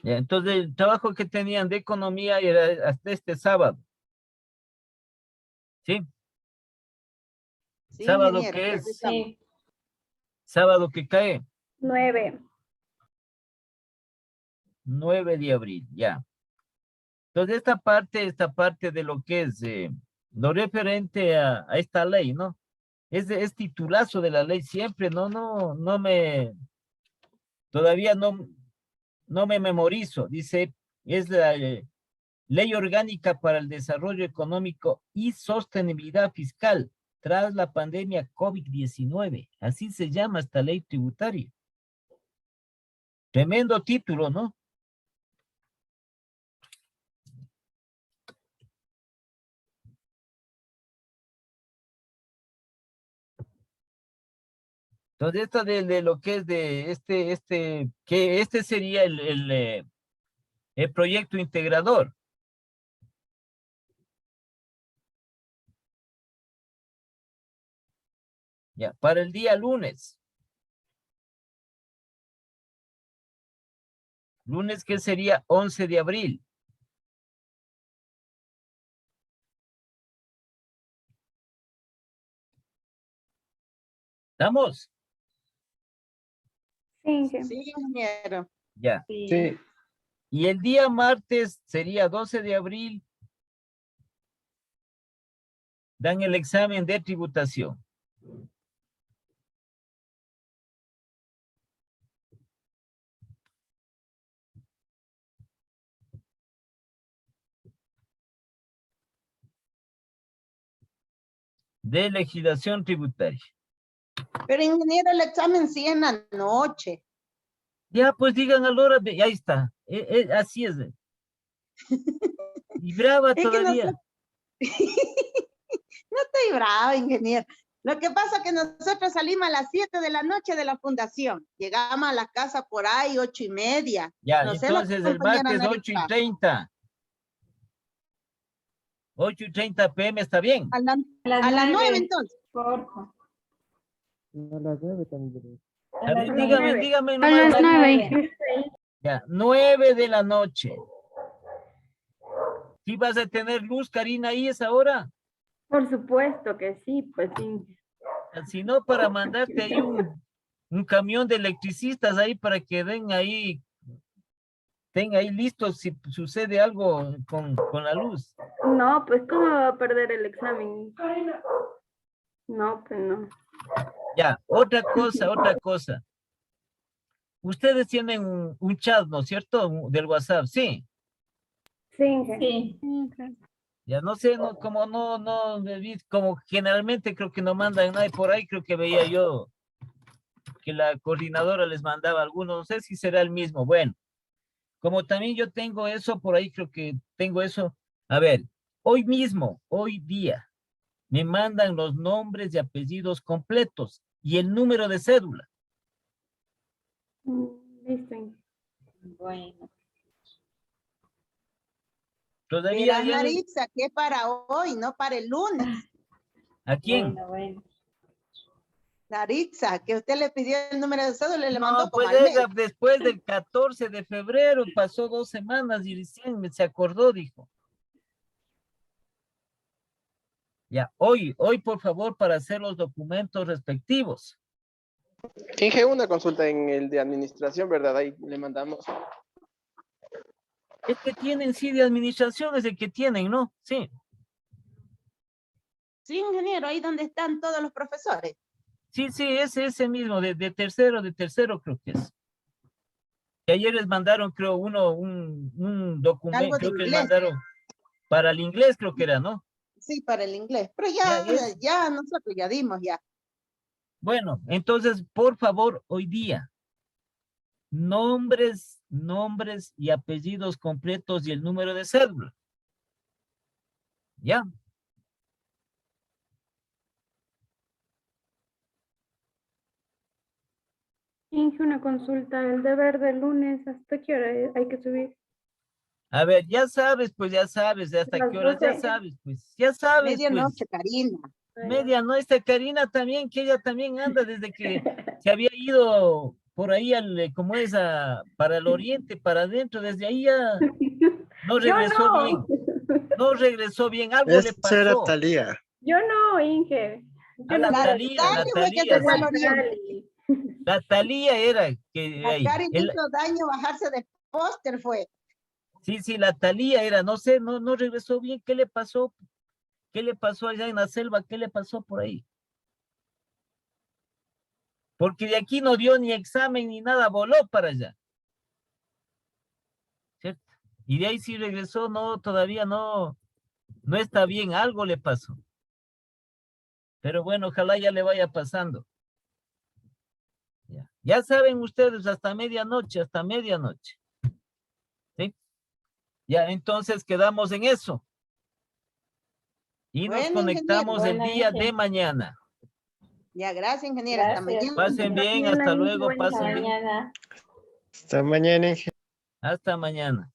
Ya, entonces, el trabajo que tenían de economía era hasta este sábado. ¿Sí? Sí, ¿Sábado ingeniero. qué aquí es? estamos. Sí. Sábado que cae, 9. 9 de abril, ya. Entonces, esta parte de lo que es lo referente a esta ley, ¿no? Es titulazo de la ley siempre, todavía no me memorizo. Dice, es la Ley Orgánica para el Desarrollo Económico y Sostenibilidad Fiscal tras la pandemia COVID-19. Así se llama esta ley tributaria. Tremendo título, ¿no? Entonces, esta de lo que es de que este sería el proyecto integrador. Ya, para el día lunes. Lunes que sería 11 de abril. ¿Estamos? Sí. Sí, ingeniero. Ya. Sí. Sí, Y el día martes sería 12 de abril. Dan el examen de tributación. De legislación tributaria. Pero ingeniero, el examen sí en la noche. Ya, pues digan a la hora, ahí está. Así es. Y brava Es que todavía. No estoy brava, ingeniero. Lo que pasa es que nosotros salimos a las 7 de la noche de la fundación. Llegamos a la casa por ahí 8:30. Ya, No sé, la entonces el compañera martes Narita. 8:30. 8:30 p.m. está bien. A las A las 9 9, entonces. porfa. a las 9 también. A ver, las dígame, 9. dígame A nomás. las las 9. 9. Ya, 9 de la noche. ¿Sí vas a tener luz, Karina, ahí esa hora? Por supuesto que sí, pues sí. Si no, para mandarte ahí un camión de electricistas ahí para que estén ahí listos si sucede algo con la luz. No, pues ¿cómo va a perder el examen? No, pues no. Ya, otra cosa. Ustedes tienen un chat, ¿no es cierto? Del WhatsApp, sí. Sí. Sí. Ya no sé, como generalmente creo que no mandan nadie por ahí, creo que veía yo que la coordinadora les mandaba algunos, no sé si será el mismo. Bueno, como también yo tengo eso por ahí, creo que tengo eso. A ver, hoy mismo, hoy día, me mandan los nombres y apellidos completos y el número de cédula. Listo. Bueno. Todavía Verás, ya Naritza, que para hoy, no para el lunes. ¿A quién? Bueno. Naritza, que usted le pidió el número de cédula y le mandó No, como pues al mes. después del 14 de febrero, pasó 2 semanas y recién se acordó, dijo. Ya, hoy, por favor, para hacer los documentos respectivos. Inge, una consulta en el de administración, ¿verdad? Ahí le mandamos. Es que tienen, sí, de administración es el que tienen, ¿no? Sí. Sí, ingeniero, ahí donde están todos los profesores. Sí, es ese mismo, de tercero creo que es. Que ayer les mandaron, creo, un documento, Algo de creo que les inglés. mandaron para el inglés, creo que era, ¿no? Sí, para el inglés. Pero Ya, ya nosotros ya dimos ya. Bueno, entonces, por favor, hoy día, nombres y apellidos completos y el número de cédula. ¿Ya? Inge, una consulta. El deber del lunes, ¿hasta qué hora hay que subir? A ver, ya sabes, hasta Las qué horas, 12. ya sabes, pues. Medianoche, Karina. Medianoche, Karina también, que ella también anda desde que se había ido por ahí como es para el oriente, para adentro, desde ahí ya no Yo regresó no. bien, no regresó bien, algo le Esa era pasó. Talía. Yo no, Inge. A la Claro, Talía, Tali fue que se fue al oriente. Tali. la Talía era que La ahí, Karen hizo daño bajarse de póster fue. sí, la Talía era, no sé, no regresó bien, ¿qué le pasó? ¿Qué le pasó allá en la selva? ¿Qué le pasó por ahí? Porque de aquí no dio ni examen ni nada, voló para allá. ¿Cierto? Y de ahí sí regresó, no, todavía no está bien, algo le pasó. Pero bueno, ojalá ya le vaya pasando. Ya saben ustedes, hasta medianoche. ¿Sí? Ya, entonces quedamos en eso. Y nos Bueno, conectamos ingeniero. el día Bueno, de mañana. Ya, gracias, ingeniera. Hasta Gracias. mañana. Pasen bien, Mañana, hasta Inge, luego, buen Hasta pasen bien. mañana. Hasta mañana, Inge. Hasta mañana.